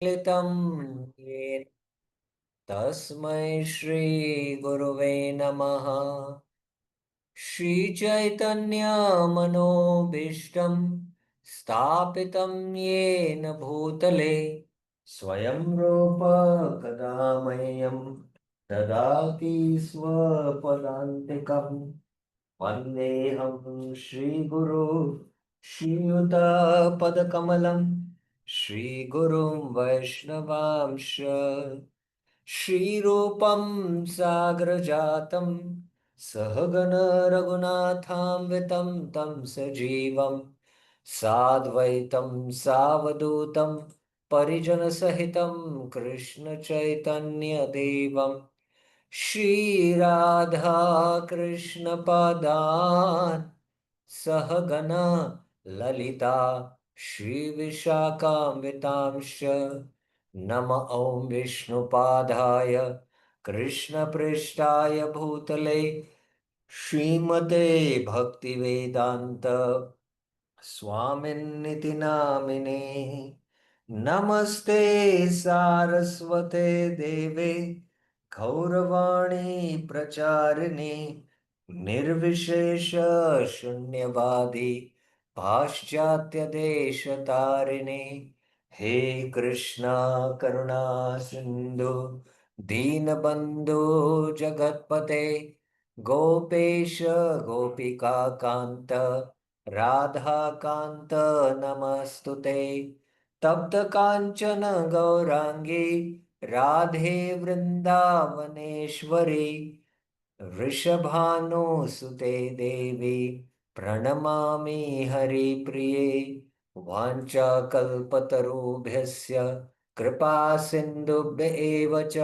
लितं येन तस्मै श्रीगुरुवे नमः। श्रीचैतन्यमनोभीष्टं स्थापितं येन भूतले स्वयं रूप कदा मह्यं ददाति स्वपदान्तिकम्। वन्देऽहं श्रीगुरु श्रीयुतपदकमलं श्रीगुरुं वैष्णवांश श्रीरूपं साग्रजातं सहगण रघुनाथान्वितं तं सजीवं साद्वैतं सावधूतं परिजनसहितं कृष्णचैतन्यदेवं श्रीराधा कृष्णपदान् सहगना ललिता श्रीविशाखान्वितांश्च नम ॐ विष्णुपादाय कृष्णपृष्ठाय भूतले श्रीमते भक्तिवेदान्त स्वामिन्निति नामिने। नमस्ते सारस्वते देवे गौरवाणी प्रचारिणे निर्विशेष शून्यवादी पाश्चात्य देश तारिणे। हे कृष्णा करुणा सिंधु दीनबंधु जगतपते गोपेश गोपिका कांत राधा कांत नमस्तुते। तप्त कांचन गौरांगी राधे वृंदावनेश्वरी वृषभानुसुते देवी प्रणमामि हरिप्रिये। वाञ्छाकल्पतरुभ्यस्य कृपा सिन्धुभ्य एव च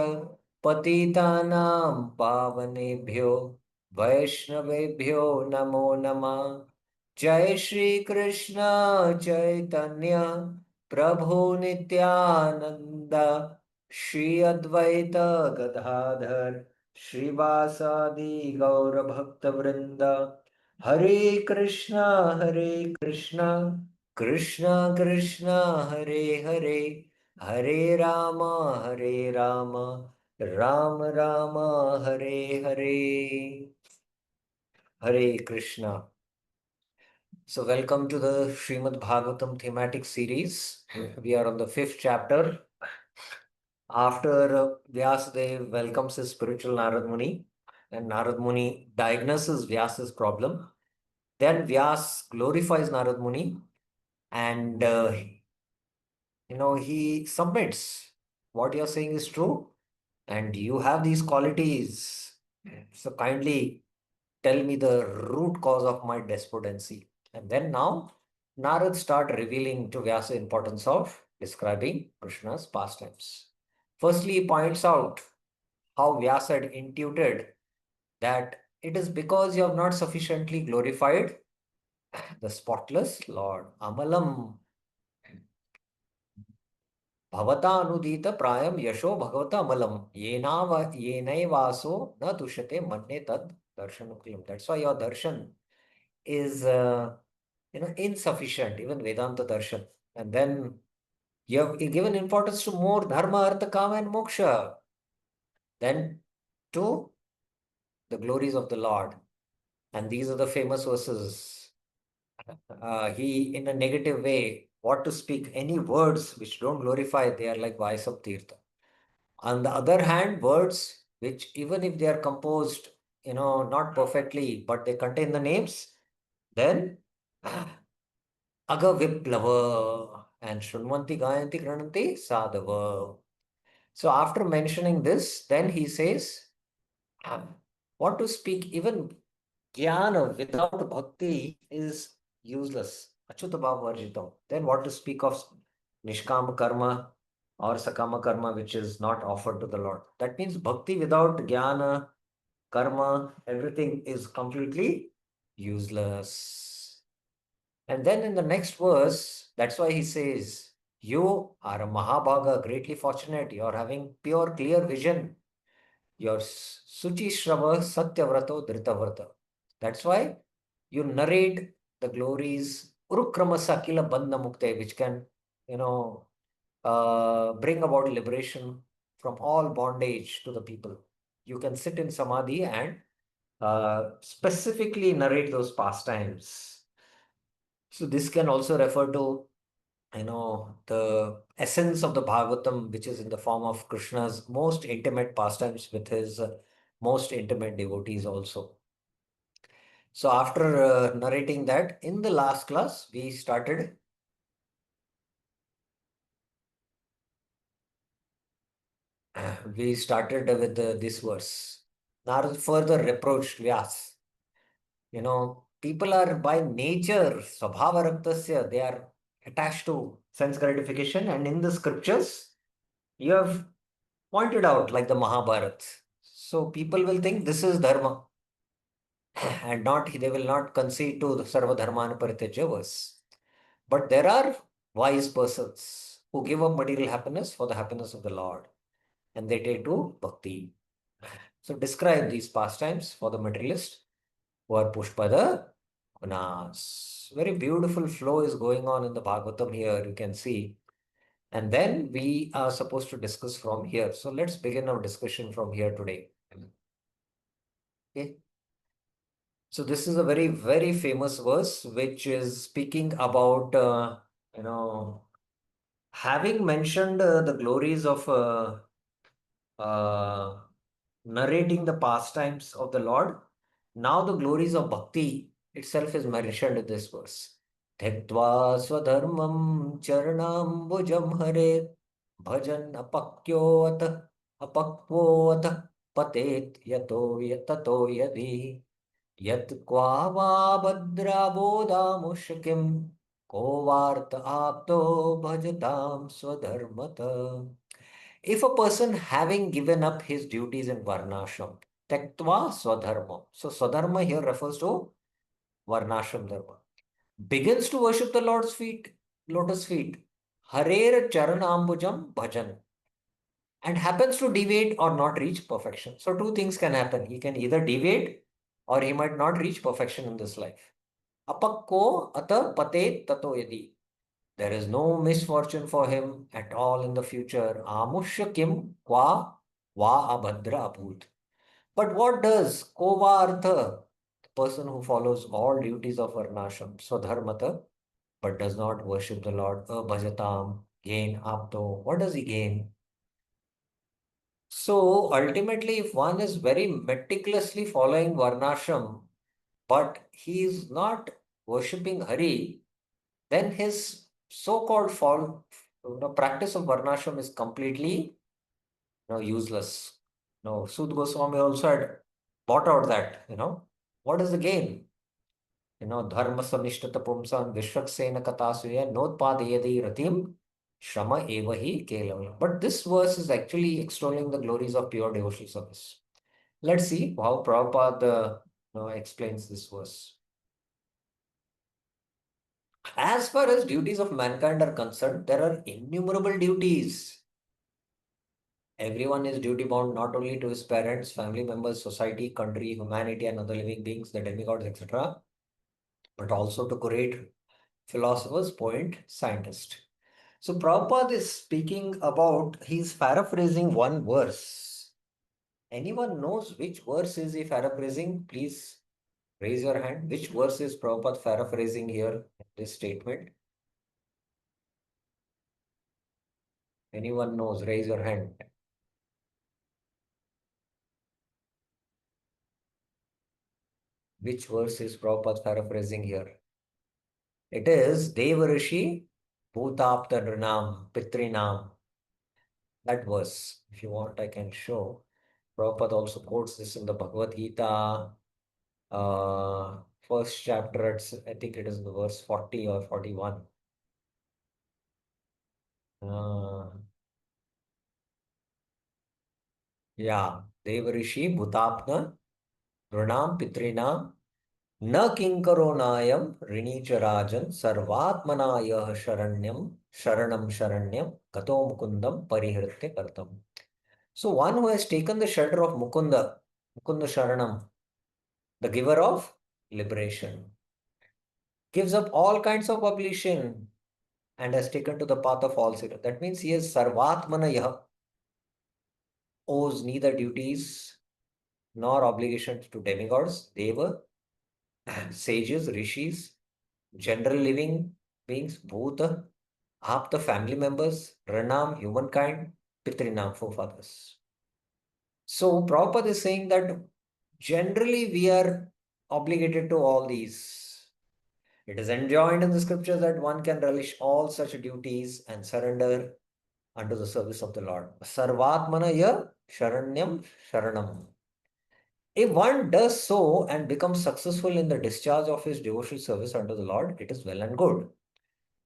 पतितानां पावनेभ्यो वैष्णवेभ्यो नमो नमः। जय श्री कृष्ण चैतन्य प्रभु नित्यानंद श्री अद्वैत गदाधर श्रीवासादि गौर भक्त वृंद। हरे कृष्णा कृष्णा कृष्णा कृष्णा हरे हरे हरे राम राम राम हरे हरे। हरे Krishna. So welcome to the Srimad Bhagavatam thematic series. We are on the fifth chapter. After Vyasadev welcomes his spiritual Narad Muni and Narad Muni diagnoses Vyasa's problem, then Vyas glorifies Narad Muni and he submits what you're saying is true and you have these qualities. So kindly tell me the root cause of my despondency. And then now Narad start revealing to Vyasa importance of describing Krishna's pastimes. Firstly, he points out how Vyasa had intuited that it is because you have not sufficiently glorified the spotless Lord. Amalam भवता अनुदीत prime यशो भगवता अमलम येनैवासो न तुष्यते मन्ये तद darshanukulam. That's why your darshan is insufficient, even Vedanta darshan. And then you have given importance to more dharma, artha, kama, and moksha than to the glories of the Lord. And these are the famous verses. He, in a negative way, what to speak, any words which don't glorify, they are like Vaisap Tirtha. On the other hand, words which, even if they are composed, not perfectly, but they contain the names, then Agaviplava and Shunvanti Gayanti Grananti Sadhava. So after mentioning this, then he says, what to speak, even jnana without bhakti is useless. Achyutabhav varjitam. Then what to speak of nishkama karma or sakama karma, which is not offered to the Lord. That means bhakti without jnana, karma, everything is completely useless. And then in the next verse, that's why he says, you are a Mahabhaga, greatly fortunate. You are having pure, clear vision. Your Suchi Shrava Satyavrato Dritavrata. That's why you narrate the glories Urukrama Sakila Bandha Mukte, which can, bring about liberation from all bondage to the people. You can sit in samadhi and specifically narrate those pastimes. So this can also refer to, the essence of the Bhagavatam, which is in the form of Krishna's most intimate pastimes with his most intimate devotees also. So after narrating that, in the last class, we started with this verse. Narad further reproached Vyas. People are by nature, svabhavaraktasya, they are attached to sense gratification. And in the scriptures, you have pointed out, like the Mahabharata. So people will think this is dharma, and they will not concede to the sarva dharmana parityaja verse. But there are wise persons who give up material happiness for the happiness of the Lord, and they take to bhakti. So describe these pastimes for the materialist who are pushed by the gunas. Very beautiful flow is going on in the Bhagavatam here, you can see. And then we are supposed to discuss from here. So let's begin our discussion from here today. Okay. So this is a very, very famous verse which is speaking about, you know, having mentioned the glories of uh, narrating the pastimes of the Lord. Now the glories of bhakti itself is mentioned in this verse. Tyaktva swadharmam charanambujam hare bhajan apakvoat patet tato yadi yat kvava badra bodha mushkim ko varta apto bhajatam swadharmata. If a person having given up his duties in varnashram, tektva swadharma. So swadharma here refers to varnashram dharma. Begins to worship the Lord's feet, lotus feet, harer charanambujam bhajan, and happens to deviate or not reach perfection. So two things can happen. He can either deviate or he might not reach perfection in this life. Apakko ata pate tato yadi. There is no misfortune for him at all in the future. Amushya kim qua va abhadra abhut. But what does kova artha? The person who follows all duties of varnashram, swadharmata, but does not worship the Lord, bhajatam, gain apto. What does he gain? So ultimately, if one is very meticulously following varnashram, but he is not worshipping Hari, then his so-called practice of varnashram is completely useless. Sud Goswami also had bought out that, what is the gain? Dharma sanishtata pumsan vishwaksena katasuya notpadayadi ratim shrama evahi kelam. But this verse is actually extolling the glories of pure devotional service. Let's see how Prabhupada explains this verse. As far as duties of mankind are concerned, there are innumerable duties. Everyone is duty bound not only to his parents, family members, society, country, humanity, and other living beings, the demigods, etc., but also to great philosophers, poet, scientist. So Prabhupada is speaking about, he's paraphrasing one verse. Anyone knows which verse is he paraphrasing? Please raise your hand. Which verse is Prabhupada paraphrasing here in this statement? Anyone knows? Raise your hand. Which verse is Prabhupada paraphrasing here? It is Devarishi Bhutapta Nrinam Pitrinam. That verse, if you want, I can show. Prabhupada also quotes this in the Bhagavad Gita, first chapter. I think it is the verse 40 or 41. Uh, yeah, Devarishi Bhutapna Nrinam Pitrinam न किंकरो नायम ऋणीच राजन सर्वात्मनाय शरण्यम शरणम शरण्यम गतो Mukundan परिहृत्य करतम. So one who has taken the shelter of Mukunda Sharanam, the giver of liberation, gives up all kinds of publishing, and has taken to the path of all seekers. That means he is Sarvatmanaya, owes neither duties nor obligations to demigods, deva, sages, rishis, general living beings, bhuta, apta, family members, ranam, humankind, pitrinam, forefathers. So Prabhupada is saying that generally we are obligated to all these. It is enjoined in the scriptures that one can relish all such duties and surrender unto the service of the Lord. Sarvatmanaya Sharanyam Sharanam. If one does so and becomes successful in the discharge of his devotional service unto the Lord, it is well and good.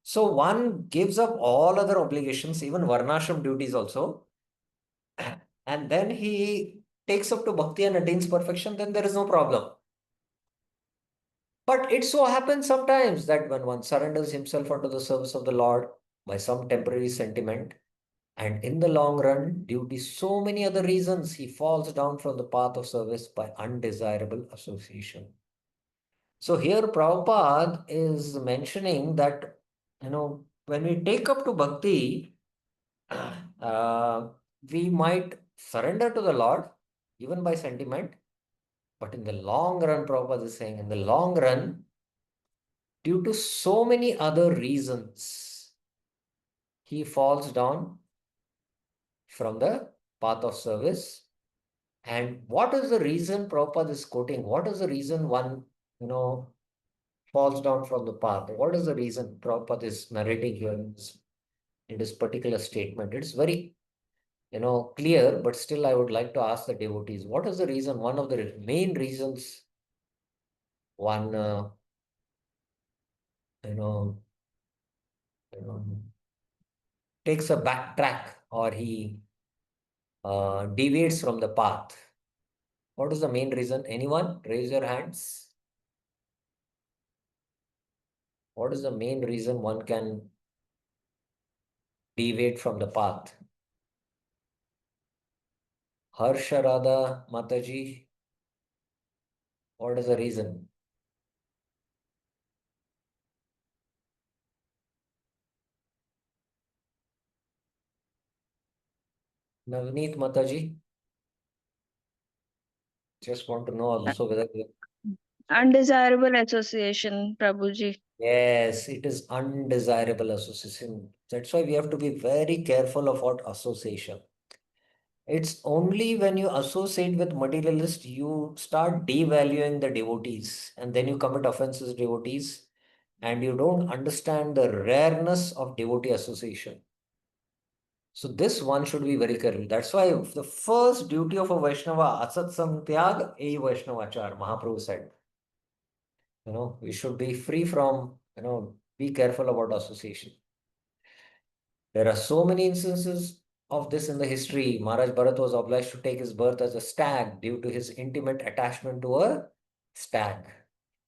So one gives up all other obligations, even varnashram duties also, and then he takes up to bhakti and attains perfection, then there is no problem. But it so happens sometimes that when one surrenders himself unto the service of the Lord by some temporary sentiment, and in the long run, due to so many other reasons, he falls down from the path of service by undesirable association. So here Prabhupada is mentioning that, when we take up to bhakti, we might surrender to the Lord, even by sentiment. But in the long run, Prabhupada is saying, in the long run, due to so many other reasons, he falls down from the path of service. And what is the reason Prabhupada is quoting? What is the reason one, falls down from the path? What is the reason Prabhupada is narrating here in this particular statement? It's very, clear, but still I would like to ask the devotees, what is the reason? One of the main reasons one, you know, you know, takes a backtrack or he deviates from the path. What is the main reason? Anyone? Raise your hands. What is the main reason one can deviate from the path? Harsharada Mataji, what is the reason? Navneet Mataji, just want to know also whether. Undesirable association, Prabhuji. Yes, it is undesirable association. That's why we have to be very careful of what association. It's only when you associate with materialist, you start devaluing the devotees, and then you commit offenses devotees, and you don't understand the rareness of devotee association. So this one should be very careful. That's why the first duty of a Vaishnava, Asat Samtyag, E Vaishnavachar, Mahaprabhu said. We should be free from, be careful about association. There are so many instances of this in the history. Maharaj Bharat was obliged to take his birth as a stag due to his intimate attachment to a stag.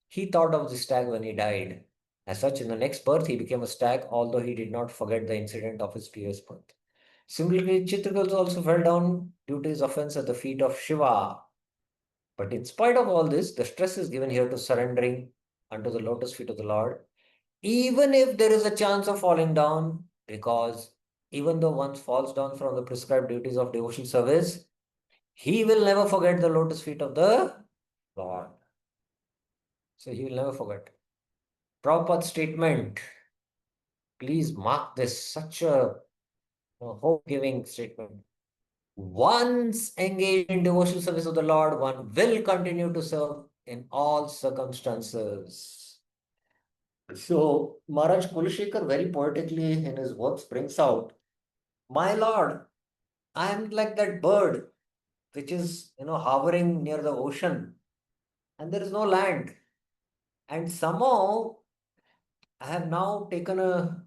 He thought of the stag when he died. As such, in the next birth, he became a stag, although he did not forget the incident of his previous birth. Similarly, Chitraketu also fell down due to his offense at the feet of Shiva. But in spite of all this, the stress is given here to surrendering unto the lotus feet of the Lord, even if there is a chance of falling down, because even though one falls down from the prescribed duties of devotional service, he will never forget the lotus feet of the Lord. So he will never forget. Prabhupada's statement, please mark this, such a hope-giving statement. Once engaged in devotional service of the Lord, one will continue to serve in all circumstances. So Maharaj Kulashekar very poetically in his works brings out, my Lord, I am like that bird which is, hovering near the ocean and there is no land. And somehow I have now taken a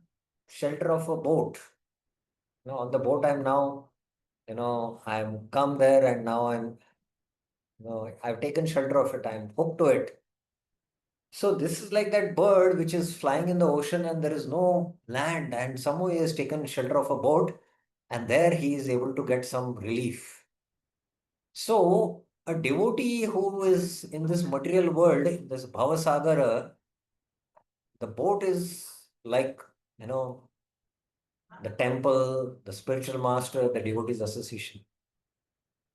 shelter of a boat. On the boat I'm now, I'm come there and now I've taken shelter of it. I'm hooked to it. So this is like that bird which is flying in the ocean and there is no land, and somehow he has taken shelter of a boat and there he is able to get some relief. So a devotee who is in this material world, this Bhavasagara, the boat is like, the temple, the spiritual master, the devotees association.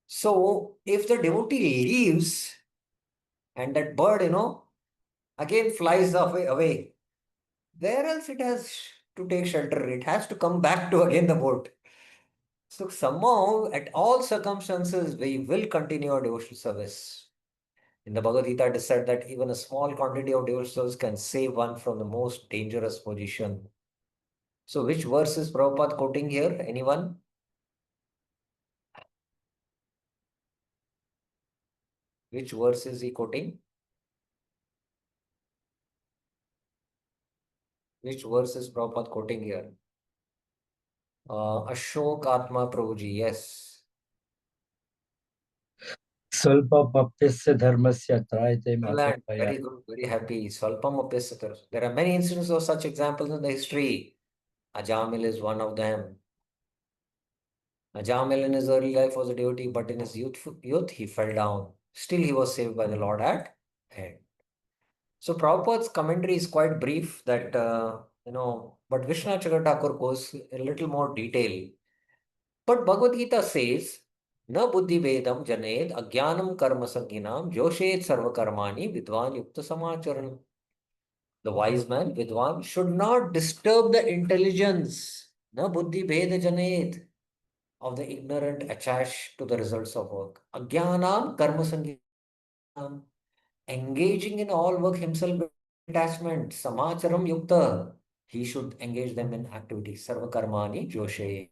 So if the devotee leaves and that bird, again flies away, where else it has to take shelter? It has to come back to again the boat. So somehow, at all circumstances, we will continue our devotional service. In the Bhagavad Gita, it is said that even a small quantity of devotional service can save one from the most dangerous position. So which verse is Prabhupada quoting here? Anyone? Which verse is he quoting? Which verse is Prabhupada quoting here? Ashok Atma Prabhuji, yes. Swalpamapyasya dharmasya trayate Excellent. matapaya. Very good, very happy. Swalpam Apyasatar. There are many instances of such examples in the history. Ajamil is one of them. Ajamil in his early life was a devotee, but in his youth he fell down. Still, he was saved by the Lord at end. So Prabhupada's commentary is quite brief that, but Vishnu Thakur goes a little more detail. But Bhagavad Gita says, "Na buddhi vedam janed agyanam karma sanginam joshet sarva karmani vidvan yukta samacharan." The wise man, vidwan, should not disturb the intelligence, na buddhi veda janed, of the ignorant attached to the results of work. Agyanam karma sanginam, engaging in all work himself with detachment, samacharam yukta. He should engage them in activity. Sarva karmani joshe.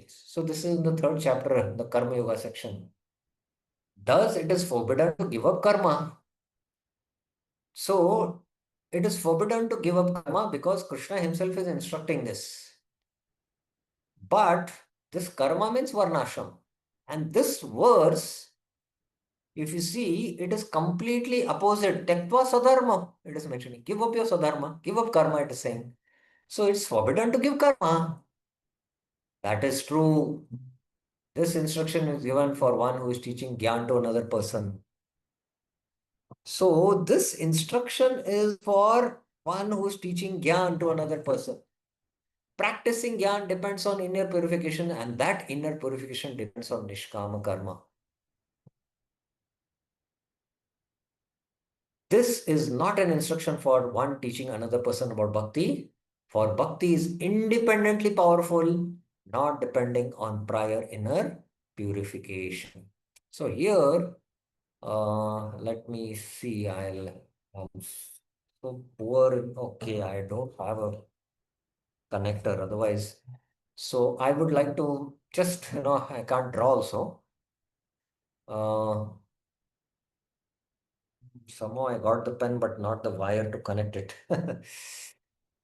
So this is in the third chapter, the Karma Yoga section. Thus, it is forbidden to give up karma. So, it is forbidden to give up karma because Krishna himself is instructing this. But this karma means varnashram. And this verse, if you see, it is completely opposite. Tektva sadharma, it is mentioning. Give up your sadharma, give up karma, it is saying. So, it's forbidden to give karma. That is true. This instruction is given for one who is teaching Gyan to another person. So this instruction is for one who is teaching Gyan to another person. Practicing Gyan depends on inner purification, and that inner purification depends on Nishkama Karma. This is not an instruction for one teaching another person about Bhakti. For Bhakti is independently powerful, not depending on prior inner purification. So here, let me see. I'm so poor. Okay, I don't have a connector otherwise. So I would like to just, I can't draw also. Somehow I got the pen, but not the wire to connect it.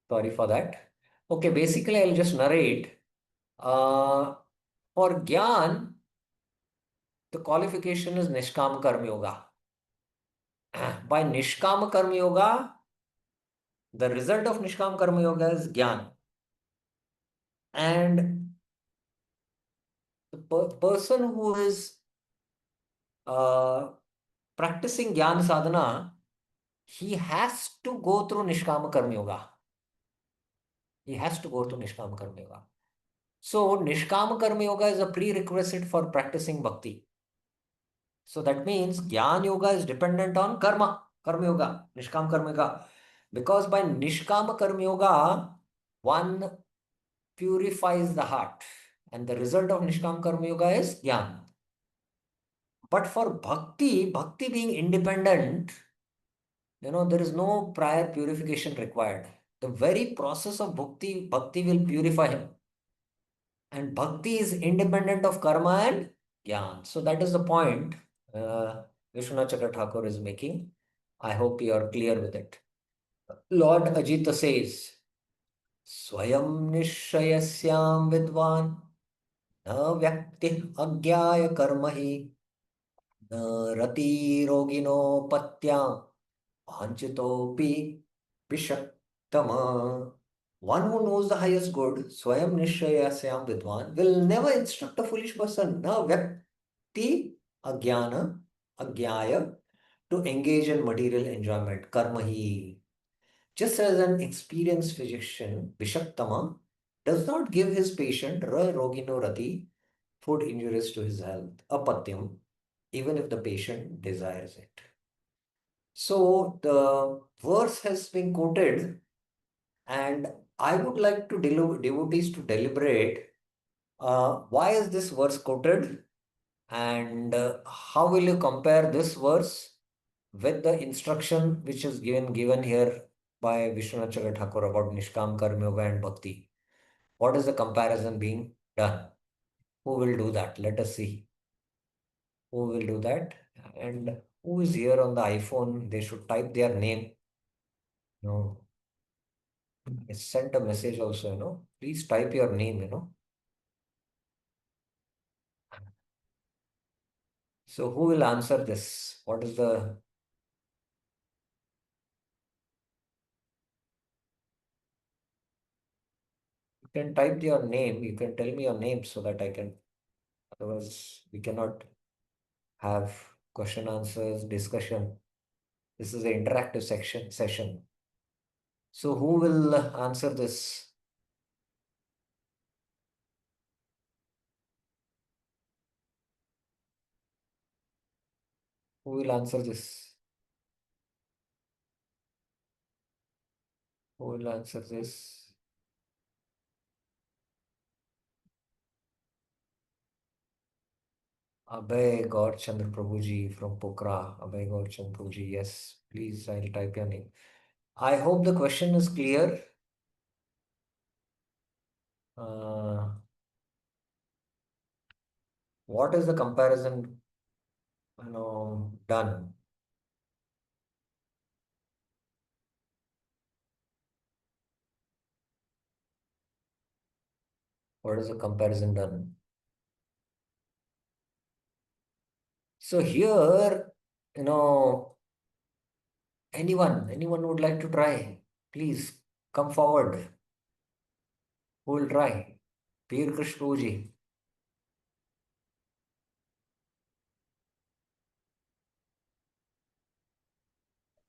Sorry for that. Okay, basically I'll just narrate. For Gyan, the qualification is Nishkam Karma Yoga. By Nishkam Karma Yoga, the result of Nishkam Karma Yoga is Gyan. And the person who is practicing Gyan Sadhana, he has to go through Nishkama Karma Yoga. He has to go through Nishkama Karma Yoga. So, Nishkama Karma Yoga is a prerequisite for practicing Bhakti. So, that means Gyan Yoga is dependent on Karma Yoga, Nishkama Karma Yoga. Because by Nishkama Karma Yoga, one purifies the heart. And the result of Nishkama Karma Yoga is Gyan. But for bhakti being independent, there is no prior purification required. The very process of bhakti will purify him. And bhakti is independent of karma and jnana. So that is the point Vishwanath Chakra Thakur is making. I hope you are clear with it. Lord Ajita says, Swayam nishayasyam vidvan na vyakti agyaya karmahi na rati rogino patyam Panchitopi Pishaktama. One who knows the highest good, Swayam Nishyasyam Vidwan, will never instruct a foolish person, na Vyakti Agyaya, to engage in material enjoyment, Karmahi. Just as an experienced physician, Vishaktama, does not give his patient rogino rati food injurious to his health, apatyam, even if the patient desires it. So the verse has been quoted, and I would like to devotees to deliberate why is this verse quoted, and how will you compare this verse with the instruction which is given here by Vishwanath Chandra Thakur about Nishkam Karma Yoga and Bhakti. What is the comparison being done? Who will do that? Let us see. Who will do that? And who is here on the iPhone? They should type their name. No, I sent a message also, Please type your name. So who will answer this? What is the You can type your name. You can tell me your name so that I can. Otherwise, we cannot have question answers discussion. This is an interactive session. So who will answer this? Who will answer this? Who will answer this? Abhay Gaur Chandra Prabhuji from Pokhara. Abhay Gaur Chandra Prabhuji. Yes, please, I'll type your name. I hope the question is clear. What is the comparison, done? What is the comparison done? So here, anyone would like to try, please come forward. Who will try? Peer Krishnaji.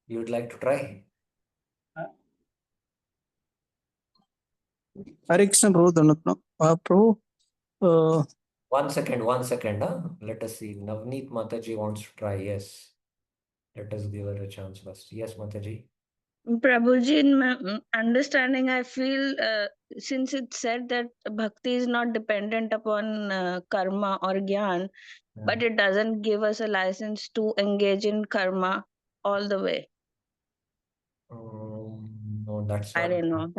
You would like to try? Hare Krishna Prabhu Dhanatna. Prabhu, One second. Let us see. Navneet Mataji wants to try. Yes. Let us give her a chance first. Yes, Mataji. Prabhuji, in my understanding, I feel since it said that bhakti is not dependent upon karma or gyan, but it doesn't give us a license to engage in karma all the way. No, that's I not. don't know.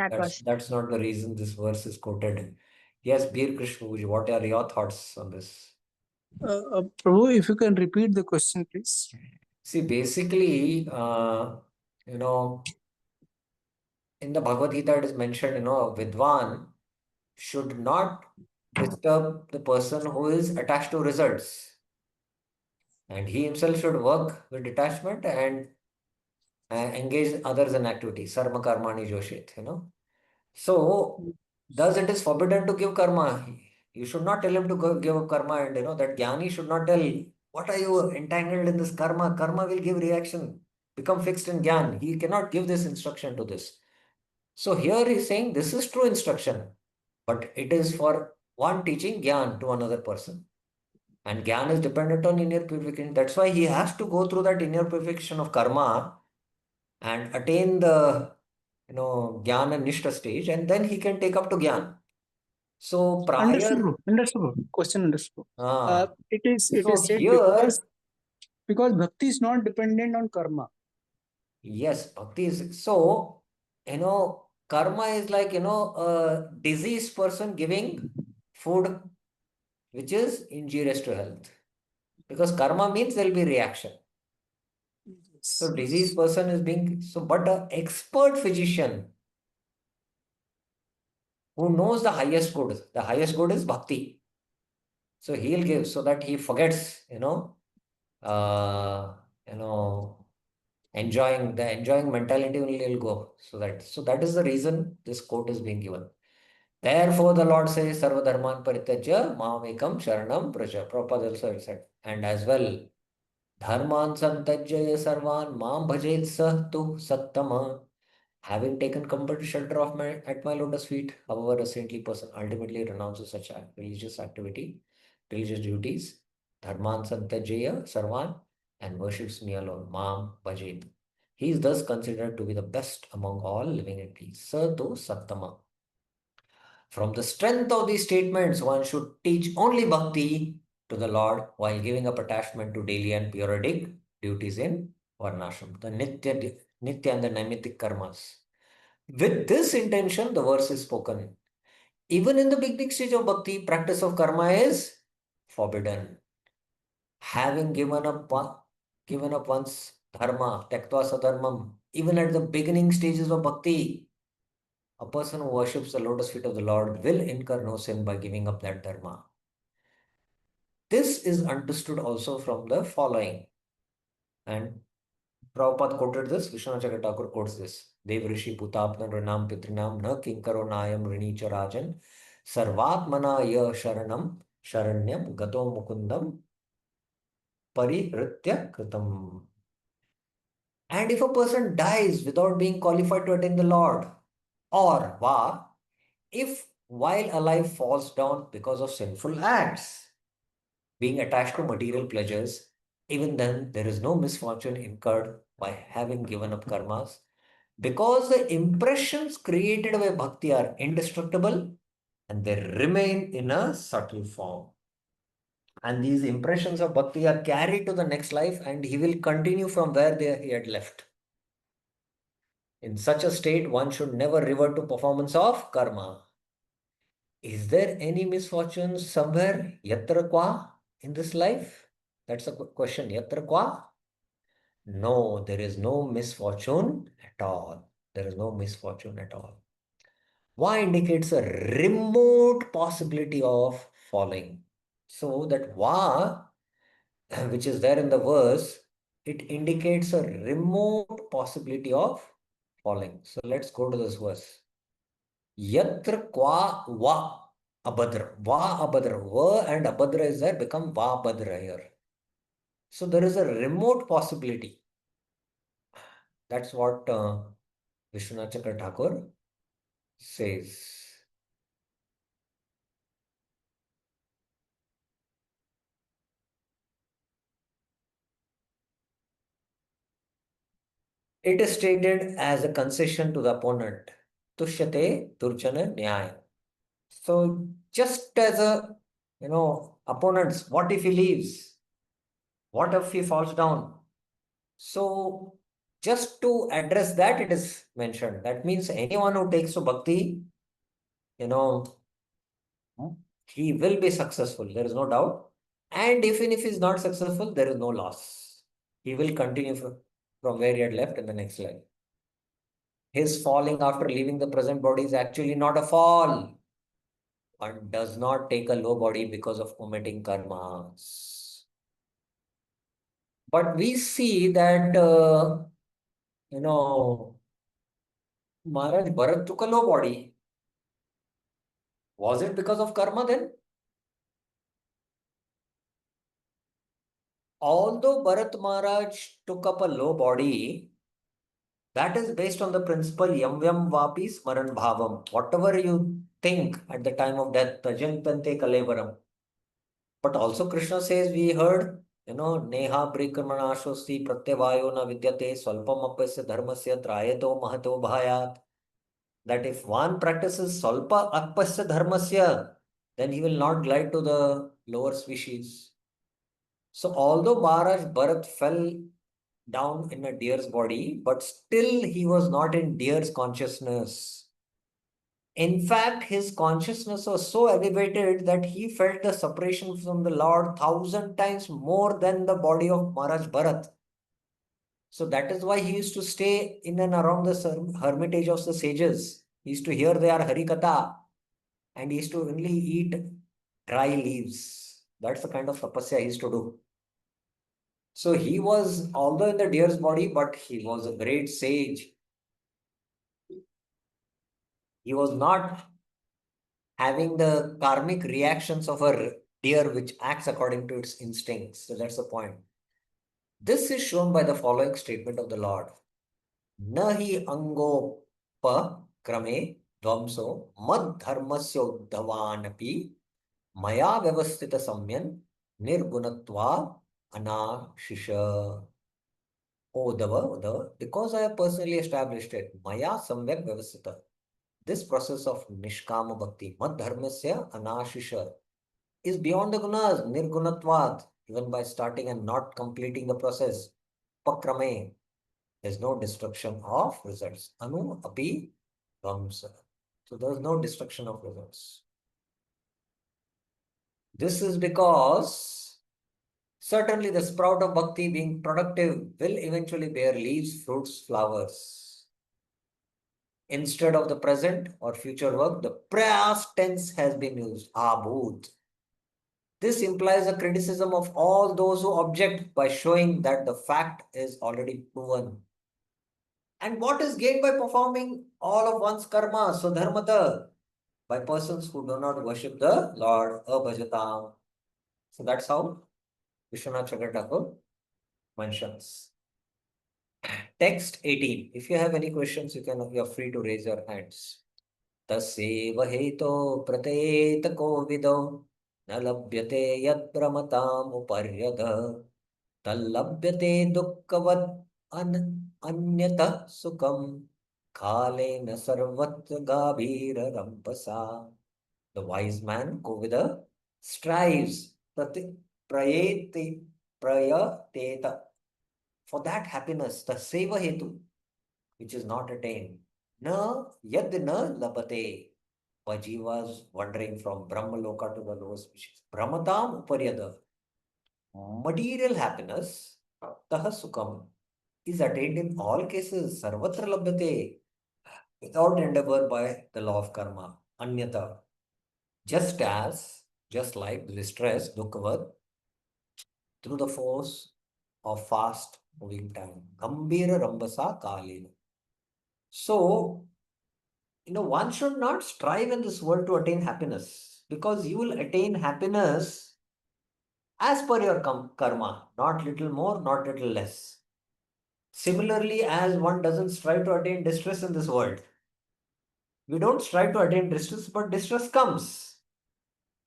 That's not the reason this verse is quoted. Yes, Peer Krishnaji, what are your thoughts on this? Prabhu, if you can repeat the question, please. See, basically, in the Bhagavad Gita, it is mentioned, a Vidwan should not disturb the person who is attached to results. And he himself should work with detachment and engage others in activity. Sarma karmani joshit. So, thus it is forbidden to give karma. You should not tell him to give karma, and that jnani should not tell, what are you entangled in this karma? Karma will give reaction, become fixed in jnana. He cannot give this instruction to this. So here he is saying this is true instruction, but it is for one teaching jnana to another person. And jnana is dependent on inner purification. That's why he has to go through that inner purification of karma and attain the jnana nishta stage, and then he can take up to jnana. So Understood, prior, Prabhu. Understood, Prabhu. Question understood. It so is said here, because bhakti is not dependent on karma. yes, bhakti is so, karma is like, a diseased person giving food which is injurious to health. Because karma means there will be reaction. So diseased person is being, but an expert physician who knows the highest good is bhakti. So he'll give so that he forgets, uh, you know, enjoying mentality only will go. So that is the reason this quote is being given. Therefore, the Lord says, Sarva Dharman Parityajya Mamekam Sharanam Praja. Prabhupada also said. And as well, Dharman Santajya Sarvan Mam Bhajet Sah Tu Sattama. Having taken comfort shelter of at my lotus feet, however, a saintly person ultimately renounces such religious activity, religious duties, dharman santajeya sarvan, and worships me alone, mam bhajet. He is thus considered to be the best among all living entities. Sato Sattama. From the strength of these statements, one should teach only bhakti to the Lord while giving up attachment to daily and periodic duties in Varnashram, the Nitya and the Naimitic karmas. With this intention, the verse is spoken. Even in the beginning stage of bhakti, practice of karma is forbidden. Having given up one's dharma, tyaktva sadharmam, even at the beginning stages of bhakti, a person who worships the lotus feet of the Lord will incur no sin by giving up that dharma. This is understood also from the following. And Prabhupada quoted this, Vishwanath Thakur quotes this. Dev Rishi Putapna Rinam Pitrinam Na Kinkaro Nayam Rini Charajan Sarvatmana Ya Sharanam Sharanyam Gato Mukundam Parirritya Kritam. And if a person dies without being qualified to attain the Lord, or if while alive falls down because of sinful acts, being attached to material pleasures, even then there is no misfortune incurred by having given up karmas, because the impressions created by bhakti are indestructible and they remain in a subtle form. And these impressions of bhakti are carried to the next life and he will continue from where he had left. In such a state, one should never revert to performance of karma. Is there any misfortune somewhere, yatra kwa, in this life? That's a question. Yatra kwa? No, there is no misfortune at all. There is no misfortune at all. Va indicates a remote possibility of falling. So that va, which is there in the verse, it indicates a remote possibility of falling. So let's go to this verse. Yatra kwa va abhadra. Va abhadra. Va and abhadra is there, become va abhadra here. So there is a remote possibility. That's what Vishwanath Chakra Thakur says. It is stated as a concession to the opponent. Tushyate Durjana Nyaya. So just as a, opponents, what if he leaves? What if he falls down? So just to address that, it is mentioned. That means anyone who takes to bhakti, he will be successful. There is no doubt. And even if he is not successful, there is no loss. He will continue from where he had left in the next life. His falling after leaving the present body is actually not a fall. One does not take a low body because of committing karmas. But we see that, Maharaj Bharat took a low body. Was it because of karma then? Although Bharat Maharaj took up a low body, that is based on the principle yam yam vapi smaran bhavam. Whatever you think at the time of death, tajantante kalevaram. But also Krishna says, we heard, neha prikramanashosti pratyavayo na vidyate swalpam apasya dharmasya trayato mahato bhayat. That if one practices swalpa apasya dharmasya, then he will not glide to the lower species. So although Maharaj Bharat fell down in a deer's body, but still he was not in deer's consciousness. In fact, his consciousness was so elevated that he felt the separation from the Lord 1,000 times more than the body of Maharaj Bharat. So that is why he used to stay in and around the hermitage of the sages. He used to hear their Harikatha and he used to only eat dry leaves. That's the kind of tapasya he used to do. So he was, although in the deer's body, but he was a great sage. He was not having the karmic reactions of a deer which acts according to its instincts. So that's the point. This is shown by the following statement of the Lord. Nahi ango क्रमे ध्वंसो मद्धर्मस्य उद्धवानपि मया व्यवस्थित सम्यन निर्गुणत्वा अनाशिष. Oh, because I have personally established it, maya samyak vyavasthita. This process of nishkama bhakti, mad dharmasya anashisha, is beyond the gunas, nirgunatvat, even by starting and not completing the process. Pakrame, there's no destruction of results. Anu api dhamsa. So there's no destruction of results. This is because certainly the sprout of bhakti being productive will eventually bear leaves, fruits, flowers. Instead of the present or future work, the past tense has been used. Abhut. This implies a criticism of all those who object by showing that the fact is already proven. And what is gained by performing all of one's karma? So dharmata, by persons who do not worship the Lord, abhajatam. So that's how Vishwanath Chakravarti mentions. Text 18. If you have any questions, you are free to raise your hands. तस्यैव हेतो प्रतेत कोविदो न लभ्यते यद्भ्रमतामुपर्यद तल्लभ्यते दुःखवद् अन्यतः सुखं कालेन सर्वत्र गाभीररम्पसा. The wise man, Kovida, strives prayate prayateta for that happiness, the seva hetu, which is not attained. Na yad na labate. Why Jiva is wandering from Brahmaloka to the lowest species. Brahmatam uparyada. Material happiness, taha sukham, is attained in all cases. Sarvatra labdate. Without endeavor by the law of karma. Anyata. Just like distress, dukkavad, through the force of fast moving time. Gambhira rambasa kalina. So, one should not strive in this world to attain happiness, because you will attain happiness as per your karma, not little more, not little less. Similarly, as one doesn't strive to attain distress in this world, we don't strive to attain distress, but distress comes.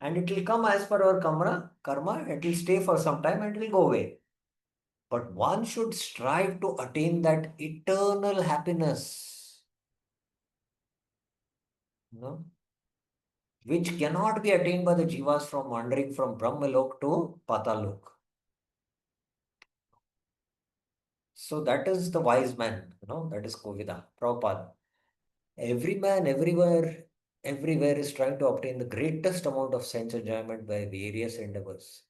And it will come as per our karma, it will stay for some time and it will go away. But one should strive to attain that eternal happiness. Which cannot be attained by the jivas from wandering from Brahmalok to Patalok. So that is the wise man, that is Kovida, Prabhupada. Every man, everywhere is trying to obtain the greatest amount of sense enjoyment by various endeavors.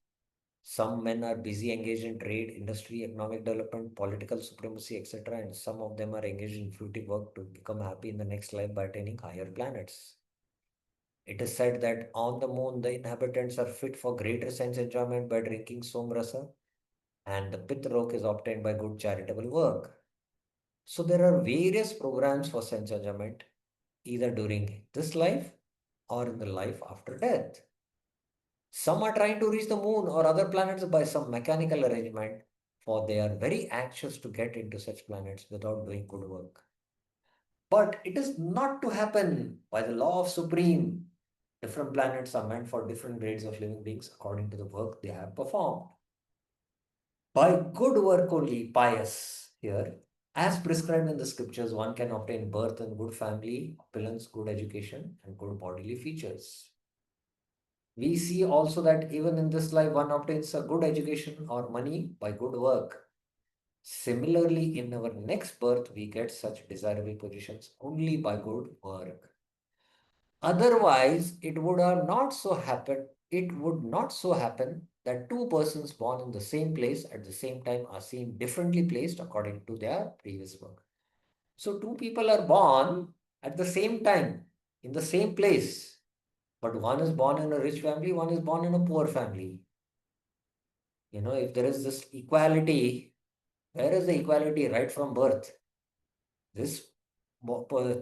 Some men are busy engaged in trade, industry, economic development, political supremacy, etc. And some of them are engaged in fruitive work to become happy in the next life by attaining higher planets. It is said that on the moon, the inhabitants are fit for greater sense enjoyment by drinking somrasa, and the pitrok is obtained by good charitable work. So there are various programs for sense enjoyment, either during this life or in the life after death. Some are trying to reach the moon or other planets by some mechanical arrangement, for they are very anxious to get into such planets without doing good work. But it is not to happen by the law of supreme. Different planets are meant for different grades of living beings according to the work they have performed. By good work only, pious here, as prescribed in the scriptures, one can obtain birth in good family, opulence, good education, and good bodily features. We see also that even in this life, one obtains a good education or money by good work. Similarly, in our next birth, we get such desirable positions only by good work. Otherwise, it would not so happen that two persons born in the same place at the same time are seen differently placed according to their previous work. So two people are born at the same time in the same place, but one is born in a rich family, one is born in a poor family. If there is this equality, where is the equality right from birth? This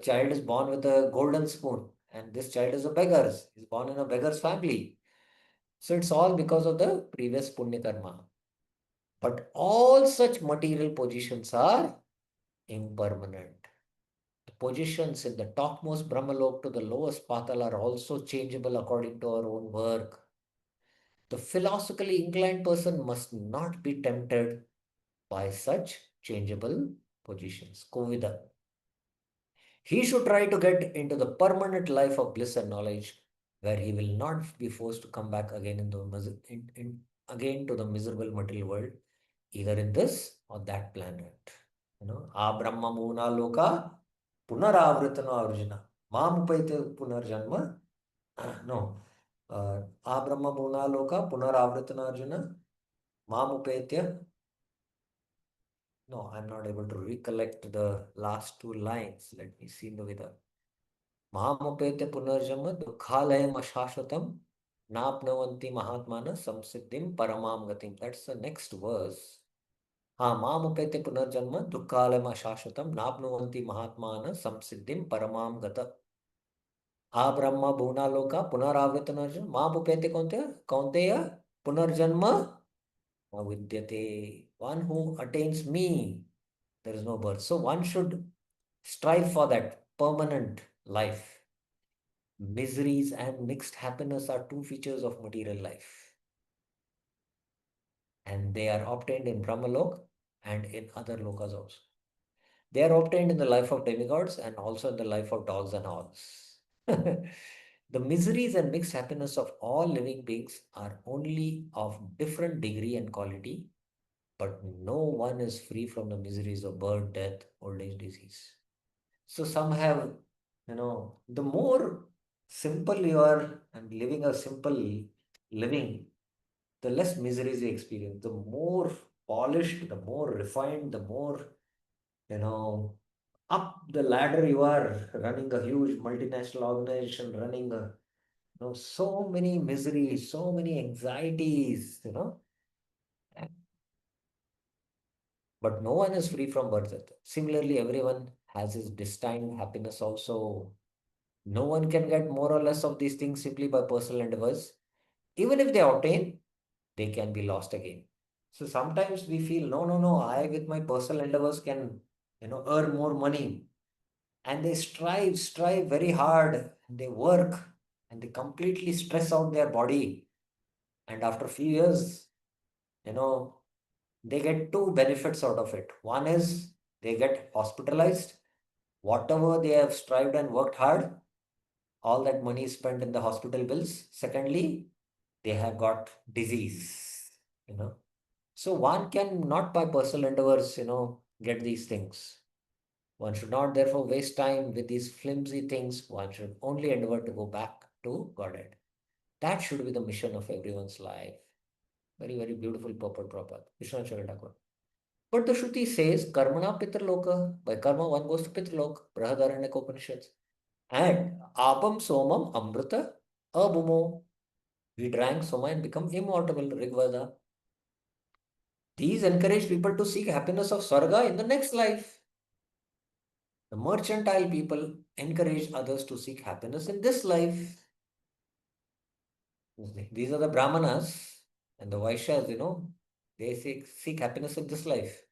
child is born with a golden spoon, and this child is a beggar. He's born in a beggar's family. So it's all because of the previous punya karma. But all such material positions are impermanent. The positions in the topmost Brahmalok to the lowest Patal are also changeable according to our own work. The philosophically inclined person must not be tempted by such changeable positions. Kovida. He should try to get into the permanent life of bliss and knowledge, where he will not be forced to come back again again to the miserable material world, either in this or that planet. Abrahma Muna Loka Punaravritana Arjuna. Mamupaite Punarjanma. No. Abrahma Muna Loka Punaravritana Arjuna. Mamupetya. No, I'm not able to recollect the last two lines. Let me see the Veda. Mamupetya Punarjanma Dukhalayam Ashashvatam Napnavanti Mahatmana Samsiddhim Paramam Gatim. That's the next verse. Mamupetya Punarjanma Dukhalayam Ashashvatam Napnavanti Mahatmana Samsiddhim Paramam Gata. Brahma Bhuna Loka Punaravritanarjan Mamupetya Kaunteya Punarjanma Vidyate. One who attains me, there is no birth. So one should strive for that permanent life. Miseries and mixed happiness are two features of material life. And they are obtained in Brahmalok and in other lokas also. They are obtained in the life of demigods and also in the life of dogs and owls. The miseries and mixed happiness of all living beings are only of different degree and quality, but no one is free from the miseries of birth, death, old age, disease. So some have, the more simple you are and living a simple living, the less miseries you experience. The more polished, the more refined, the more, up the ladder you are, running a huge multinational organization, running so many miseries, so many anxieties, but no one is free from birth. Similarly, everyone has his destined happiness also. No one can get more or less of these things simply by personal endeavors. Even if they obtain, they can be lost again. So sometimes we feel, no, I with my personal endeavors can, earn more money. And they strive very hard. They work and they completely stress out their body. And after a few years, they get two benefits out of it. One is they get hospitalized. Whatever they have strived and worked hard, all that money is spent in the hospital bills. Secondly, they have got disease, So one can not by personal endeavors, get these things. One should not therefore waste time with these flimsy things. One should only endeavor to go back to Godhead. That should be the mission of everyone's life. Very, very beautiful purport, Prabhupada. Vishwanath Charan Thakur. But the Shruti says, Karmana Pitraloka. By karma, one goes to Pitralok. Brahadaranyaka Upanishads. And Apam Somam Amrita Abhumo. We drank Soma and become immortal. Rigveda. These encourage people to seek happiness of Swarga in the next life. The mercantile people encourage others to seek happiness in this life. These are the Brahmanas and the Vaishyas, they seek happiness in this life.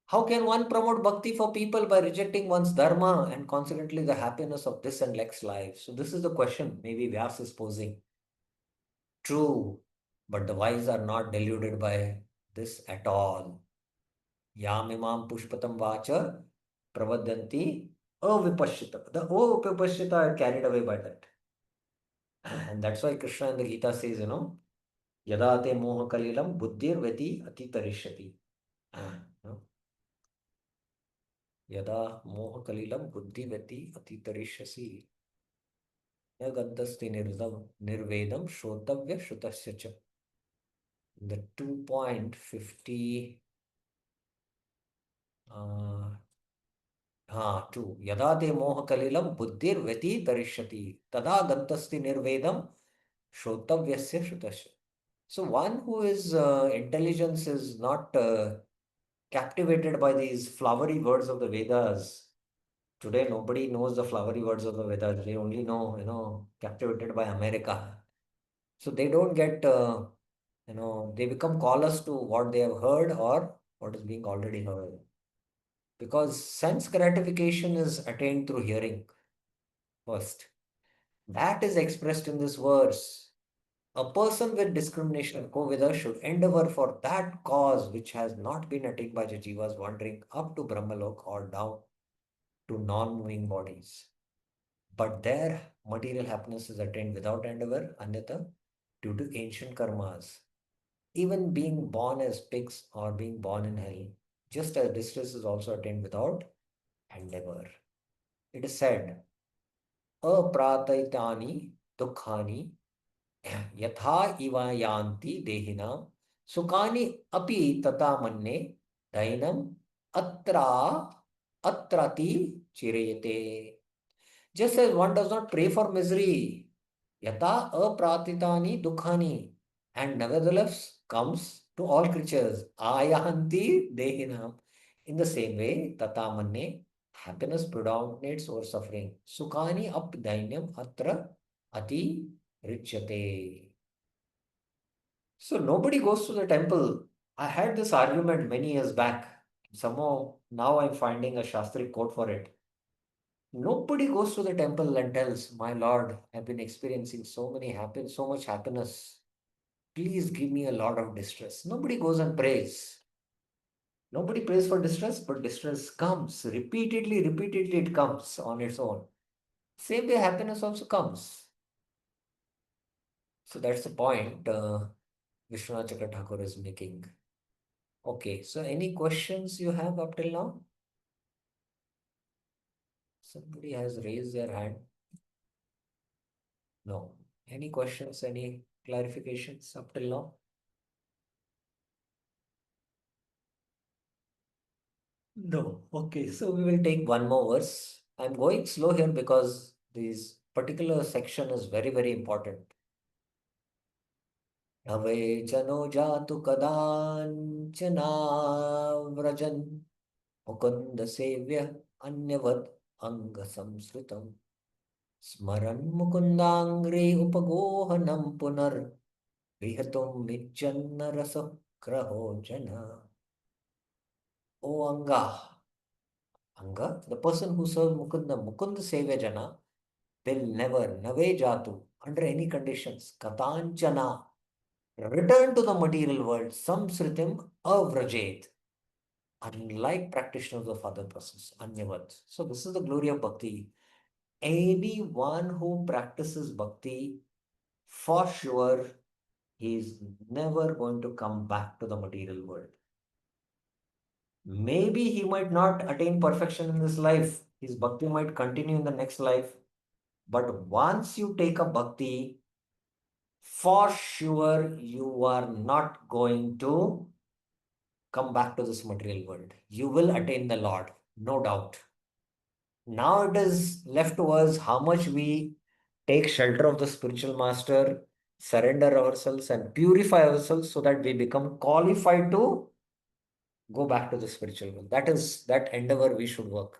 How can one promote bhakti for people by rejecting one's dharma and consequently the happiness of this and next life? So this is the question maybe Vyas is posing. True, but the wise are not deluded by this at all. Yam imam pushpatam vacha pravadyanti avipashyita. The avipashyita are carried away by that. And that's why Krishna in the Gita says, Yada te moha kalilam buddhir veti atitarishyati. Yada moha kalilam buddhi veti atitarishyasi. Yagantasti nirvedam shrotavya shrutasya cha. The 2.50 2. Yada te moha kalilam buddhir veti tarishyati. Tada gantasti nirvedam shrotavyasya shrutasya. So one who is intelligence is not captivated by these flowery words of the Vedas. Today, nobody knows the flowery words of the Vedas. They only know, captivated by America. So they don't get, they become callous to what they have heard or what is being already heard. Because sense gratification is attained through hearing first. That is expressed in this verse. A person with discrimination Kovida should endeavor for that cause which has not been attained by the jivas wandering up to Brahmalok or down to non-moving bodies. But their material happiness is attained without endeavor, anyatha, due to ancient karmas. Even being born as pigs or being born in hell, just as distress is also attained without endeavor. It is said, Aprataitani dukhani यथा इव यान्ति देहिनां सुखानि अपि तथा मन्ये दैनम अत्रा अत्राति चिरयते. Just as one does not pray for misery, yata apratitani dukhani, and nevertheless comes to all creatures, ayahanti dehinam. In the same way, tata manne, happiness predominates over suffering. Sukhani ap dainyam atra ati richyate. So nobody goes to the temple. I had this argument many years back. Somehow now I'm finding a Shastric quote for it. Nobody goes to the temple and tells, "My Lord, I've been experiencing so much happiness. Please give me a lot of distress." Nobody goes and prays. Nobody prays for distress, but distress comes repeatedly it comes on its own. Same way happiness also comes. So that's the point Vishwanath Chakra Thakur is making. Okay, so any questions you have up till now? Somebody has raised their hand. No. Any questions, any clarifications up till now? No. Okay, so we will take one more verse. I'm going slow here because this particular section is very, very important. Nave jano jatu kadanchana vrajan mukunda sevya anyavat anga samsritam स्मरन् मुकुन्दाङ्ग्रे उपगोहनं पुनर्विहतुं मिच्छन्न रसग्रहो जना. O Anga, the person who serves Mukunda Sevya Jana, will never, Nave Jatu, under any conditions, Katanchana, return to the material world, Samsritim Avrajet, unlike practitioners of other persons, Anyavat. So this is the glory of Bhakti. Anyone who practices Bhakti, for sure, he is never going to come back to the material world. Maybe he might not attain perfection in this life. His bhakti might continue in the next life. But once you take a bhakti, for sure you are not going to come back to this material world. You will attain the Lord, no doubt. Now it is left to us how much we take shelter of the spiritual master, surrender ourselves and purify ourselves so that we become qualified to go back to the spiritual world. That endeavor we should work.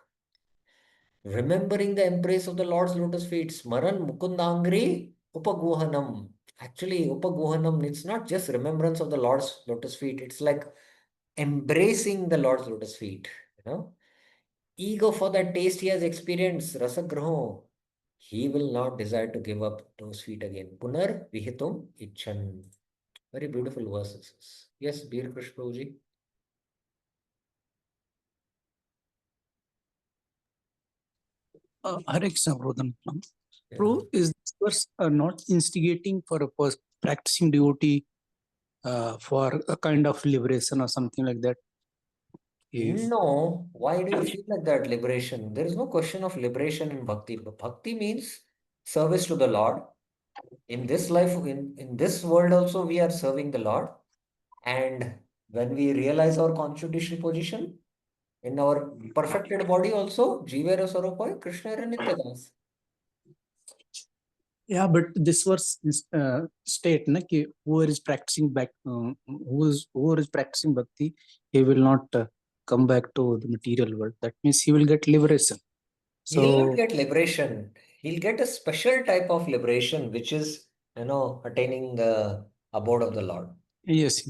Remembering the embrace of the Lord's lotus feet, Smaran Mukundangri Upaguhanam. Actually, Upaguhanam, it's not just remembrance of the Lord's lotus feet, it's like embracing the Lord's lotus feet. Eager for that taste he has experienced, Rasagraho. He will not desire to give up those feet again. Punar Vihitum Ichan. Very beautiful verses. Yes, Bir Krish Prabhuji. Hare Krishna, Pradhan. Yeah. Prabhu, is this verse not instigating for a practicing devotee for a kind of liberation or something like that? No, why do you feel like that? Liberation. There is no question of liberation in bhakti. Bhakti means service to the Lord. In this life, in this world also, we are serving the Lord. And when we realize our constitutional position in our perfected body also, Jivera Saropai, Krishna Nityadas. Yeah, but this verse state na ki whoever is practicing bhakti, he will not come back to the material world. That means he will get liberation. He'll not get liberation. He'll get a special type of liberation, which is, attaining the abode of the Lord. Yes.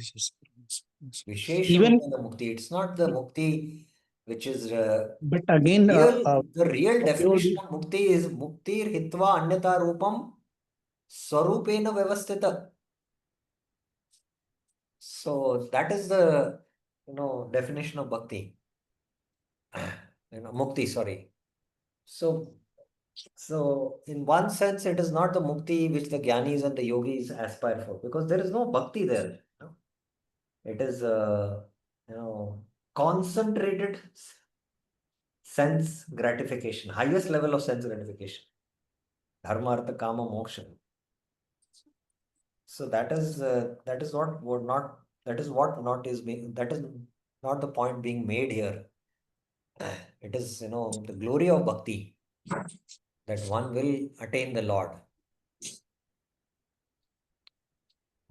Vishesha Even Mukti. It's not the Mukti which is But again, the real what you definition do- of mukti is muktir hitva anyata rupam swarupena vyavastita. So that is the definition of bhakti. Mukti, sorry. So in one sense, it is not the mukti which the jnanis and the yogis aspire for, because there is no bhakti there. It is concentrated sense gratification, highest level of sense gratification. Dharma, artha, kama, moksha. So that is what not that is what not is being that is not the point being made here. It is the glory of bhakti that one will attain the Lord.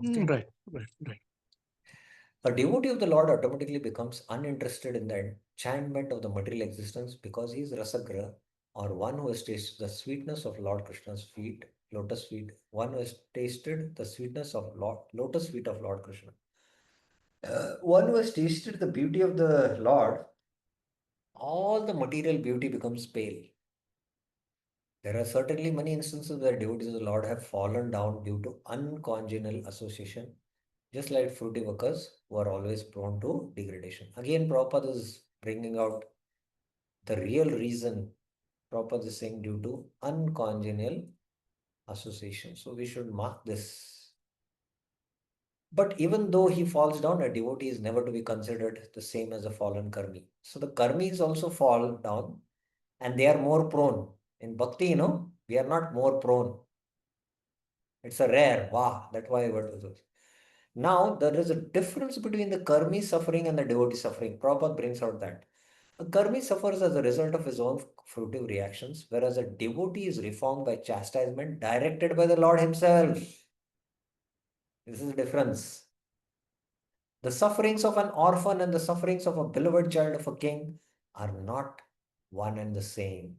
Okay. right. A devotee of the Lord automatically becomes uninterested in the enchantment of the material existence because he is rasagra, or one who has tasted the sweetness of Lord Krishna's feet, lotus feet, one who has tasted the sweetness of lotus feet of Lord Krishna. One who has tasted the beauty of the Lord, all the material beauty becomes pale. There are certainly many instances where devotees of the Lord have fallen down due to uncongenial association, just like fruity workers who are always prone to degradation. Again, Prabhupada is bringing out the real reason. Prabhupada is saying due to uncongenial association. So we should mark this. But even though he falls down, a devotee is never to be considered the same as a fallen karmi. So the karmis also fall down and they are more prone. In bhakti, we are not more prone. It's a rare, wow, that's why I word this. Now, there is a difference between the karmi suffering and the devotee suffering. Prabhupada brings out that. A karmi suffers as a result of his own fruitive reactions, whereas a devotee is reformed by chastisement directed by the Lord himself. This is the difference. The sufferings of an orphan and the sufferings of a beloved child of a king are not one and the same.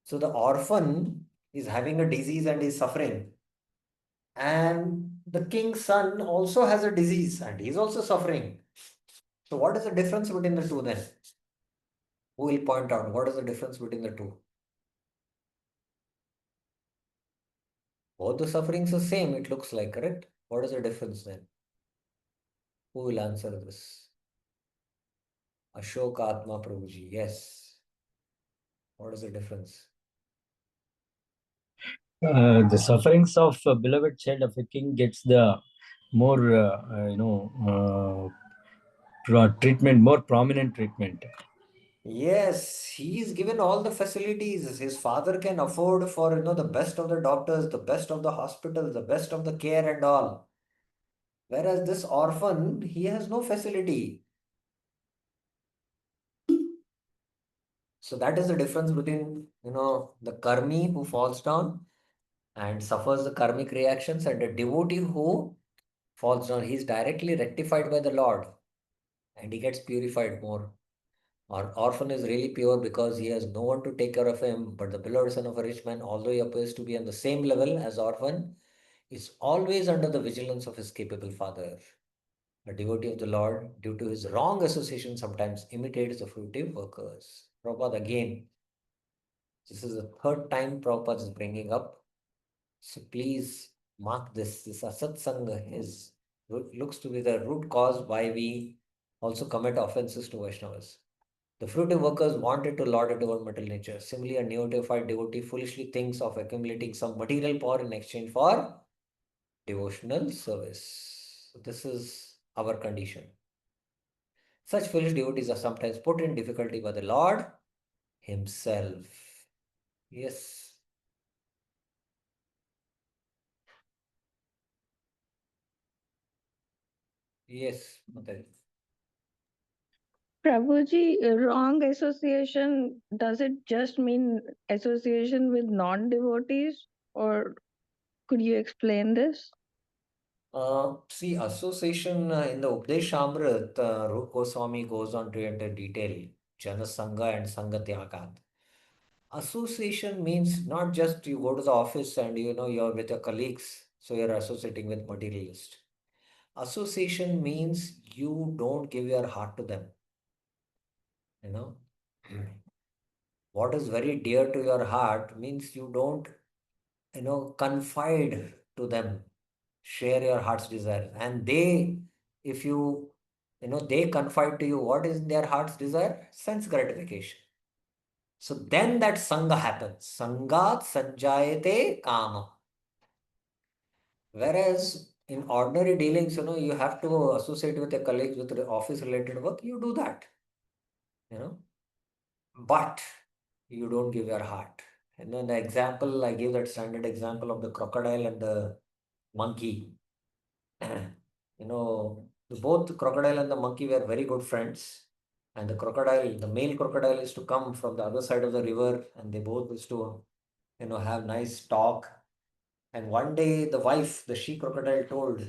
So the orphan is having a disease and is suffering. And the king's son also has a disease and he's also suffering. So what is the difference between the two then? Who will point out what is the difference between the two? Both the sufferings are same, it looks like, correct? What is the difference then? Who will answer this? Ashok Atma Prabhuji, yes. What is the difference? The sufferings of a beloved child of a king gets the more, treatment, more prominent treatment. Yes, he is given all the facilities. His father can afford for the best of the doctors, the best of the hospitals, the best of the care and all. Whereas this orphan, he has no facility. So that is the difference between the karmi who falls down and suffers the karmic reactions, and a devotee who falls down. He is directly rectified by the Lord and he gets purified more. Our orphan is really pure because he has no one to take care of him, but the beloved son of a rich man, although he appears to be on the same level as orphan, is always under the vigilance of his capable father. A devotee of the Lord, due to his wrong association, sometimes imitates the fruitive workers. Prabhupada again, this is the third time Prabhupada is bringing up. So please mark this. This asatsanga looks to be the root cause why we also commit offenses to Vaishnavas. The fruitive workers wanted to lord it over material nature. Similarly, a neophyte devotee foolishly thinks of accumulating some material power in exchange for devotional service. So this is our condition. Such foolish devotees are sometimes put in difficulty by the Lord himself. Yes. Yes, Mataji. Prabhuji, wrong association, does it just mean association with non-devotees, or could you explain this? See, association in the Updeshamrit, Rup Goswami goes on to enter detail Jana Sangha and Sangha Tyagat. Association means not just you go to the office and you're with your colleagues, so you're associating with materialist. Association means you don't give your heart to them. You know, what is very dear to your heart means you don't, confide to them, share your heart's desire. And they, if you, they confide to you what is in their heart's desire, sense gratification. So then that sangha happens. Sangat sanjayate kama. Whereas in ordinary dealings, you have to associate with your colleagues with the office related work, you do that, you know, but you don't give your heart. And then the example, I gave that standard example of the crocodile and the monkey. Both the crocodile and the monkey were very good friends. And the crocodile, the male crocodile is to come from the other side of the river and they both is to, have nice talk. And one day the wife, the she crocodile told,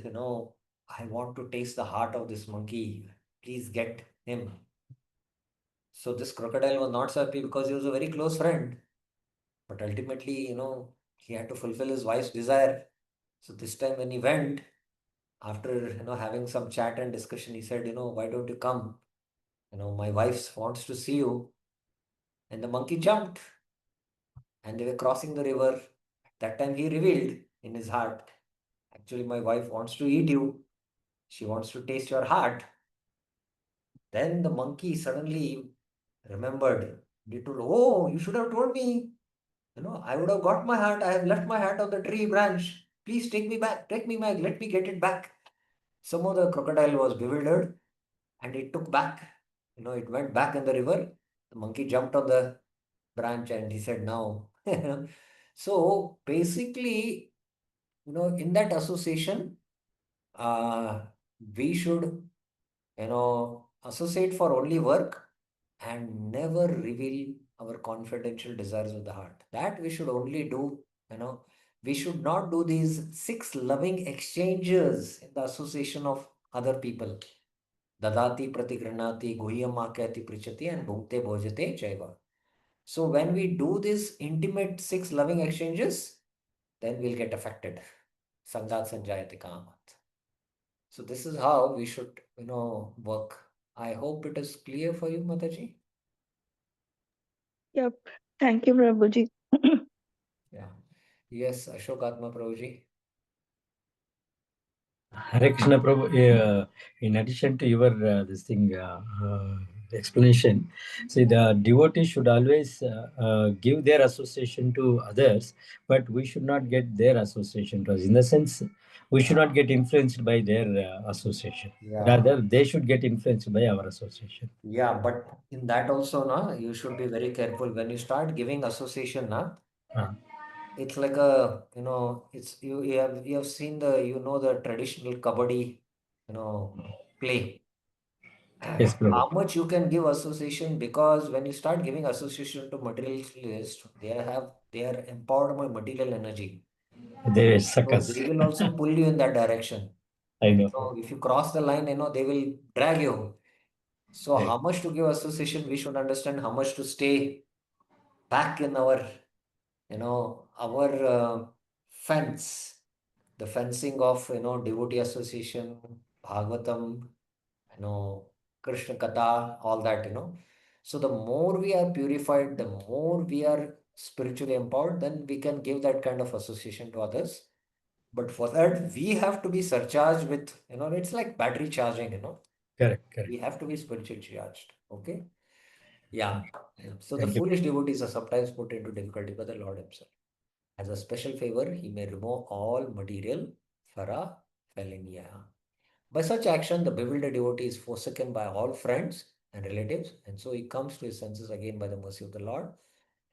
I want to taste the heart of this monkey. Please get him. So this crocodile was not so happy because he was a very close friend. But ultimately, he had to fulfill his wife's desire. So this time when he went, after having some chat and discussion, he said, why don't you come? My wife wants to see you. And the monkey jumped and they were crossing the river. At that time he revealed in his heart, actually my wife wants to eat you. She wants to taste your heart. Then the monkey suddenly remembered. He told, oh, you should have told me. I would have got my heart. I have left my heart on the tree branch. Please take me back. Take me back. Let me get it back. Somehow the crocodile was bewildered and it took back. It went back in the river. The monkey jumped on the branch and he said, now. So basically, in that association, uh, we should, associate for only work and never reveal our confidential desires of the heart. That we should only do, we should not do these 6 loving exchanges in the association of other people. Dadati pratigranati guhyam akyati prichati and bhukte bhojate chaiva. So when we do this intimate 6 loving exchanges, then we'll get affected. Sangat sanjayate kamat. So this is how we should, work. I hope it is clear for you, Mataji. Yep. Thank you, Prabhuji. Yeah. Yes, Ashok Atma Prabhuji. Hare Krishna Prabhu, in addition to your this thing explanation, see the devotee should always give their association to others, but we should not get their association to us. In the sense, we should not get influenced by their association. Yeah. Rather, they should get influenced by our association. Yeah, but in that also, you should be very careful. When you start giving association, it's like a, it's you have seen the traditional kabaddi, play. Yes, Prabhu. How much you can give association, because when you start giving association to materialists, they are empowered by material energy. They suck So us. they will also pull you in that direction. I And know. if you cross the line, they will drag you. So Right. how much to give association, we should understand how much to stay back in our, our fence, the fencing of, devotee association, Bhagavatam, Krishna Katha, all that, So the more we are purified, the more we are spiritually empowered, then we can give that kind of association to others. But for that, we have to be surcharged with, it's like battery charging, Correct. we have to be spiritually charged. Okay. Yeah. So the Thank you. foolish devotees are sometimes put into difficulty by the Lord Himself. As a special favor, He may remove all material paraphernalia. By such action, the bewildered devotee is forsaken by all friends and relatives, and so he comes to his senses again by the mercy of the Lord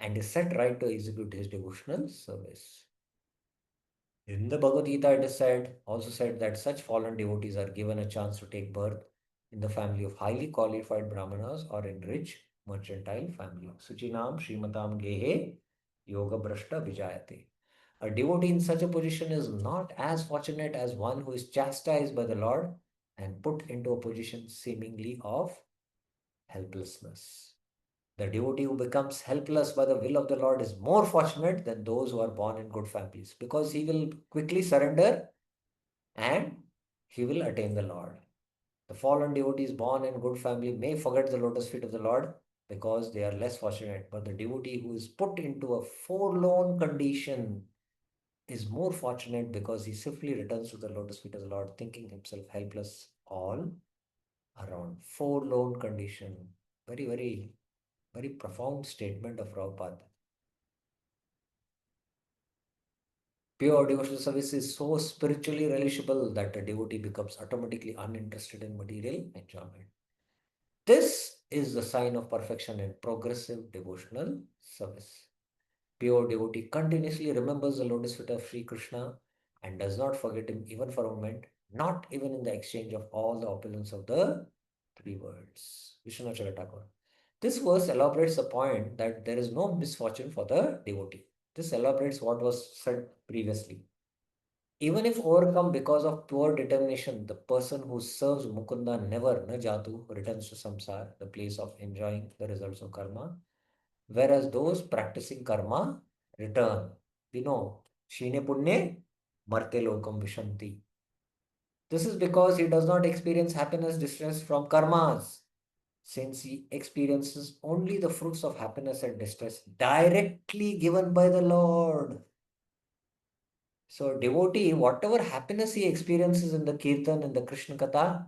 and is set right to execute his devotional service. In the Bhagavad Gita, it is also said that such fallen devotees are given a chance to take birth in the family of highly qualified brahmanas or in rich mercantile family. Suchinam Srimatam Gehe Yoga Brashta Vijayate. A devotee in such a position is not as fortunate as one who is chastised by the Lord and put into a position seemingly of helplessness. The devotee who becomes helpless by the will of the Lord is more fortunate than those who are born in good families, because he will quickly surrender and he will attain the Lord. The fallen devotee is born in good family may forget the lotus feet of the Lord because they are less fortunate. But the devotee who is put into a forlorn condition is more fortunate because he swiftly returns to the lotus feet of the Lord, thinking himself helpless all around. Forlorn condition. Very, very, very profound statement of Prabhupada. Pure devotional service is so spiritually relishable that a devotee becomes automatically uninterested in material enjoyment. This is the sign of perfection in progressive devotional service. Pure devotee continuously remembers the lotus feet of Sri Krishna and does not forget him even for a moment, not even in the exchange of all the opulence of the three worlds. Vishwanath Thakur. This verse elaborates the point that there is no misfortune for the devotee. This elaborates what was said previously. Even if overcome because of poor determination, the person who serves Mukunda never, na jatu, returns to samsara, the place of enjoying the results of karma. Whereas those practicing karma return. We know, Shine Punye, Marte Lokam Vishanti. This is because he does not experience happiness distress from karmas, since he experiences only the fruits of happiness and distress directly given by the Lord. So, devotee, whatever happiness he experiences in the Kirtan and the Krishna Katha,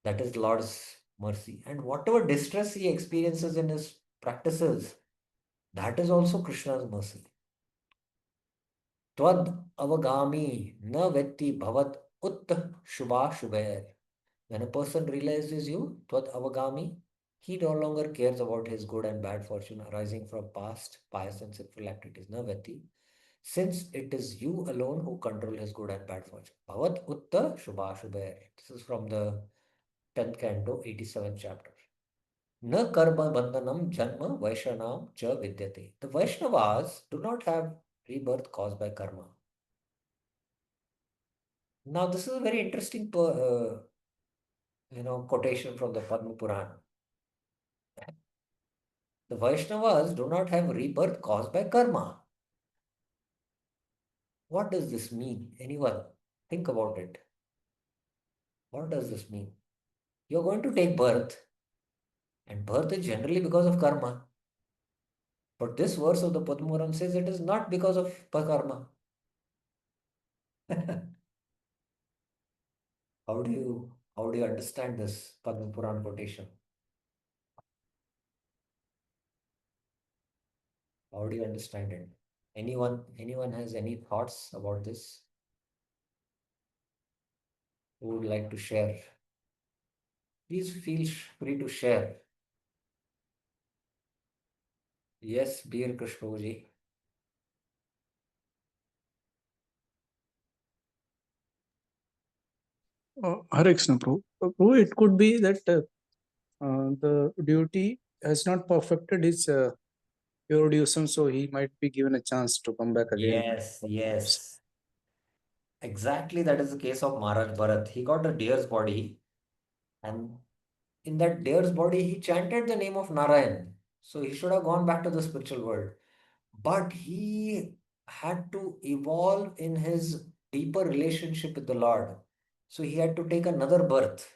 that is Lord's mercy. And whatever distress he experiences in his practices, that is also Krishna's mercy. Tvad avagami na vetti bhavat ut shubha shubhair. When a person realizes you, Tvad avagami, he no longer cares about his good and bad fortune arising from past pious and sinful activities. Na vetti. Since it is you alone who control his good and bad fortune. Bhavat utta shubha shubhair. This is from the 10th canto, 87th chapter. Na karma bandhanam janma vaishnam cha vidyate. The Vaishnavas do not have rebirth caused by karma. Now, this is a very interesting quotation from the Padma Purana. The Vaishnavas do not have rebirth caused by karma. What does this mean? Anyone? Think about it. What does this mean? You're going to take birth, and birth is generally because of karma. But this verse of the Padma Purana says it is not because of karma. How do you understand this Padma Purana quotation? How do you understand it? Anyone has any thoughts about this? Who would like to share? Please feel free to share. Yes, Beer Krishnoji. Hare Krishna, Prabhu. Prabhu, it could be that the devotee has not perfected his pure devotion, so he might be given a chance to come back again. Yes. Exactly, that is the case of Maharaj Bharat. He got a deer's body, and in that deer's body, he chanted the name of Narayan. So he should have gone back to the spiritual world. But he had to evolve in his deeper relationship with the Lord. So he had to take another birth.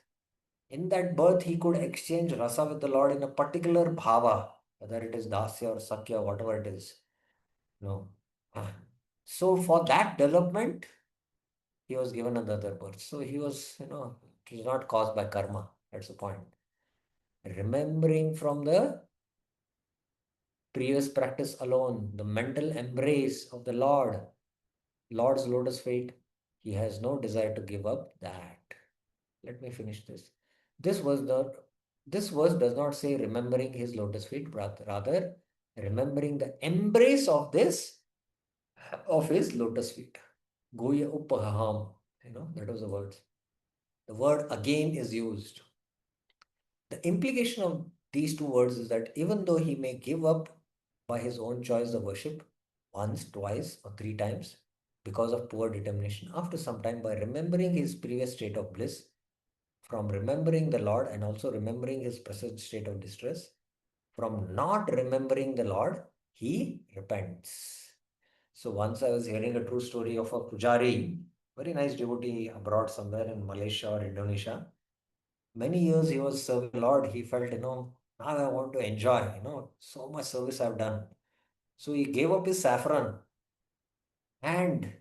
In that birth, he could exchange rasa with the Lord in a particular bhava, whether it is dasya or sakya, whatever it is. No. So for that development, he was given another birth. So he was, it was not caused by karma. That's the point. Remembering from the previous practice alone, the mental embrace of the Lord's lotus feet, he has no desire to give up that. Let me finish this. This was the this verse does not say remembering his lotus feet, but rather remembering the embrace of his lotus feet. Guya upaham. That was the word. The word again is used. The implication of these two words is that even though he may give up by his own choice the worship once, twice, or three times because of poor determination, after some time, by remembering his previous state of bliss, from remembering the Lord and also remembering his present state of distress, from not remembering the Lord, he repents. So once I was hearing a true story of a pujari, very nice devotee abroad somewhere in Malaysia or Indonesia. Many years he was serving the Lord. He felt, Now I want to enjoy, so much service I've done. So he gave up his saffron and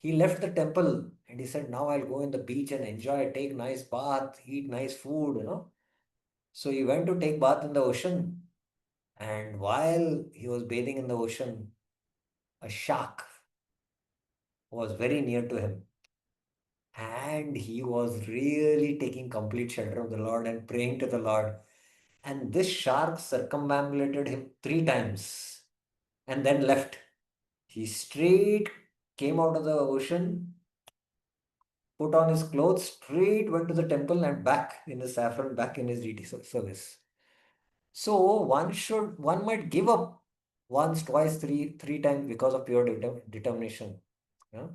he left the temple and he said, now I'll go in the beach and enjoy, take nice bath, eat nice food. So he went to take bath in the ocean. And while he was bathing in the ocean, a shark was very near to him. And he was really taking complete shelter of the Lord and praying to the Lord. And this shark circumambulated him 3 times and then left. He straight came out of the ocean, put on his clothes, straight went to the temple and back in his saffron, back in his deity service. So one might give up once, twice, three times because of pure determination. Yeah?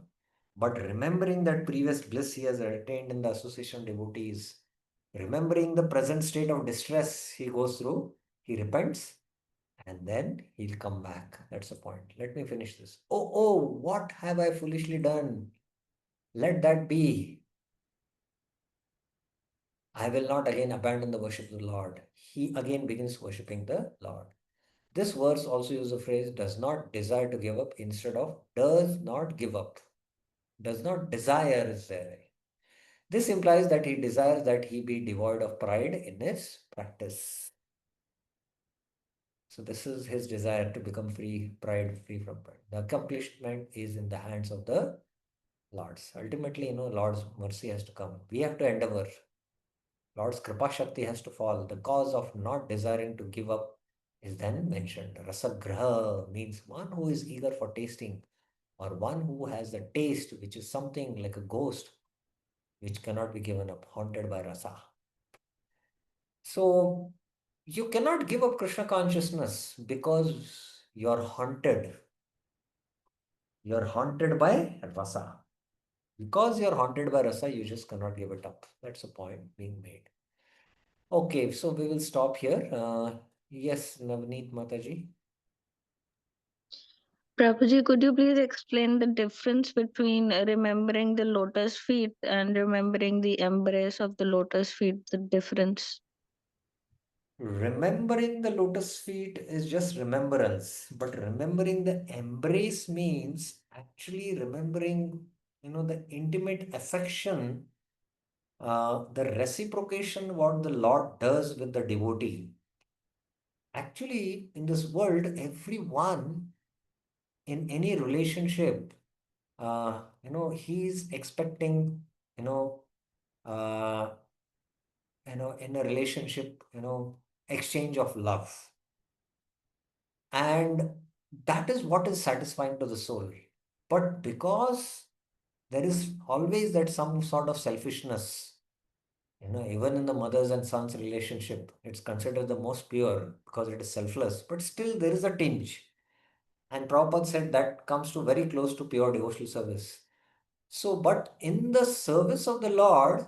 But remembering that previous bliss he has attained in the association of devotees, remembering the present state of distress he goes through, he repents and then he'll come back. That's the point. Let me finish this. Oh, what have I foolishly done? Let that be. I will not again abandon the worship of the Lord. He again begins worshipping the Lord. This verse also uses the phrase does not desire to give up instead of does not give up. Does not desire is there. This implies that he desires that he be devoid of pride in his practice. So this is his desire to become free from pride. The accomplishment is in the hands of the Lord's. Ultimately, Lord's mercy has to come. We have to endeavor. Lord's Kripa Shakti has to fall. The cause of not desiring to give up is then mentioned. Rasagraha means one who is eager for tasting, or one who has the taste, which is something like a ghost, which cannot be given up, haunted by rasa. So you cannot give up Krishna consciousness because you're haunted. You're haunted by rasa. Because you're haunted by rasa, you just cannot give it up. That's the point being made. Okay, so we will stop here. Yes, Navneet Mataji. Prabhuji, could you please explain the difference between remembering the lotus feet and remembering the embrace of the lotus feet? The difference. Remembering the lotus feet is just remembrance, but remembering the embrace means actually remembering, the intimate affection, the reciprocation, what the Lord does with the devotee. Actually, in this world, everyone in any relationship, he's expecting, uh, in a relationship, exchange of love. And that is what is satisfying to the soul. But because there is always that some sort of selfishness, even in the mothers and sons relationship, it's considered the most pure because it is selfless, but still there is a tinge. And Prabhupada said that comes to very close to pure devotional service. So, but in the service of the Lord,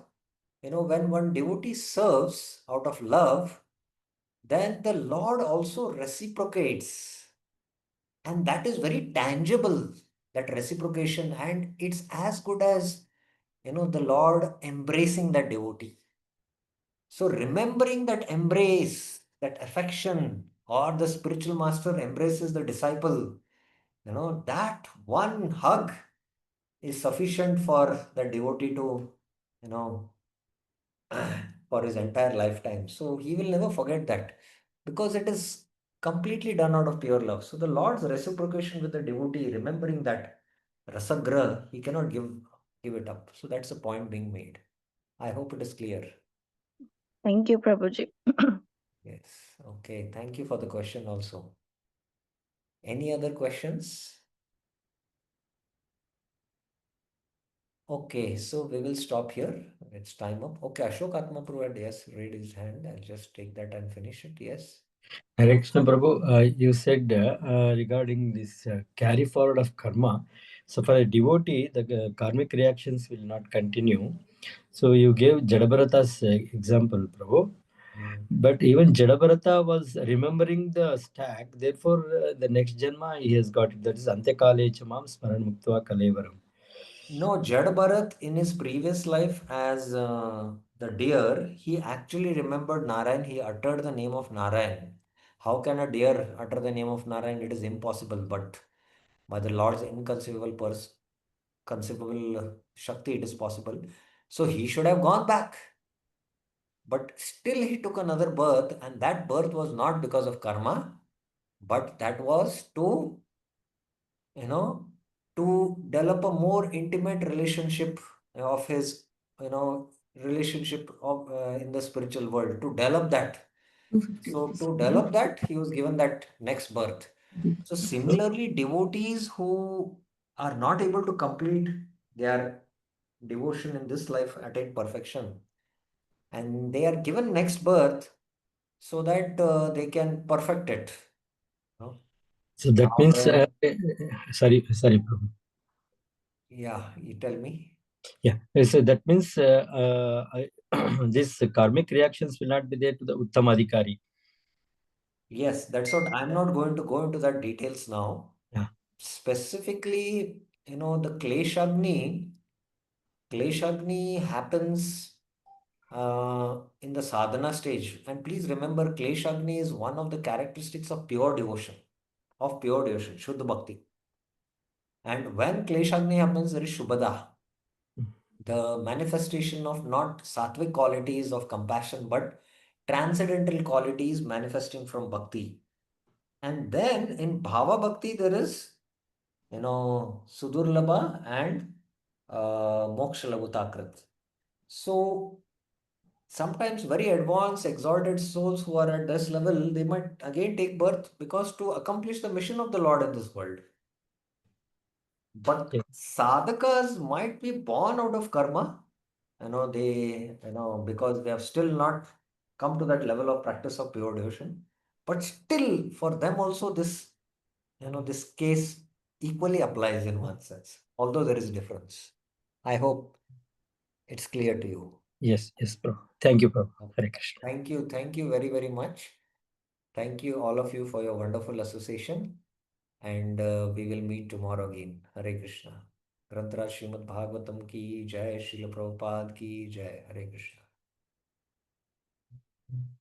when one devotee serves out of love, then the Lord also reciprocates. And that is very tangible, that reciprocation. And it's as good as, the Lord embracing that devotee. So remembering that embrace, that affection, or the spiritual master embraces the disciple, that one hug is sufficient for the devotee to, you know, for his entire lifetime. So he will never forget that because it is completely done out of pure love. So the Lord's reciprocation with the devotee, remembering that rasagra, he cannot give it up. So that's the point being made. I hope it is clear. Thank you, Prabhuji. Yes. Okay. Thank you for the question also. Any other questions? Okay, so we will stop here. It's time up. Okay, Ashok Atmaprabhu had yes, raised his hand. I'll just take that and finish it. Yes. Hare Krishna Prabhu, you said regarding this carry forward of karma. So for a devotee, the karmic reactions will not continue. So you gave Jadabharata's example, Prabhu. But even Jadabharata was remembering the stag. Therefore, the next Janma he has got it. That is Antyakale Chamam Smaran Muktva Kalevaram. No, Jad Bharat in his previous life as the deer, he actually remembered Narayan. He uttered the name of Narayan. How can a deer utter the name of Narayan? It is impossible. But by the Lord's inconceivable conceivable Shakti, it is possible. So he should have gone back. But still, he took another birth, and that birth was not because of karma, but that was to, you know, to develop a more intimate relationship of his, relationship of in the spiritual world, to develop that. So, to develop that, he was given that next birth. So, similarly, devotees who are not able to complete their devotion in this life, attain perfection, and they are given next birth so that they can perfect it. No? So that means, Or, sorry, Prabhu. yeah, you tell me. Yeah, so that means these karmic reactions will not be there to the Uttamadhikari. Yes, that's what I'm not going to go into that details now. Yeah. Specifically, the Kleshagni happens in the sadhana stage. And please remember, Kleshagni is one of the characteristics of pure devotion, Shuddha Bhakti. And when Kleshagni happens, there is Shubhada, the manifestation of not sattvic qualities of compassion, but transcendental qualities manifesting from bhakti. And then in Bhava Bhakti, there is, Sudurlabha and Moksha Labhutakrit. So sometimes very advanced, exalted souls who are at this level, they might again take birth because to accomplish the mission of the Lord in this world. But Yeah. sadhakas might be born out of karma, because they have still not come to that level of practice of pure devotion. But still, for them also, this case equally applies in one sense, although there is difference. I hope it's clear to you. Yes, Prabhu. Thank you, Prabhu. Hare Krishna. Thank you very, very much. Thank you, all of you, for your wonderful association. And we will meet tomorrow again. Hare Krishna. Granthra Srimad Bhagavatam ki jai, Srila Prabhupada ki jai. Hare Krishna.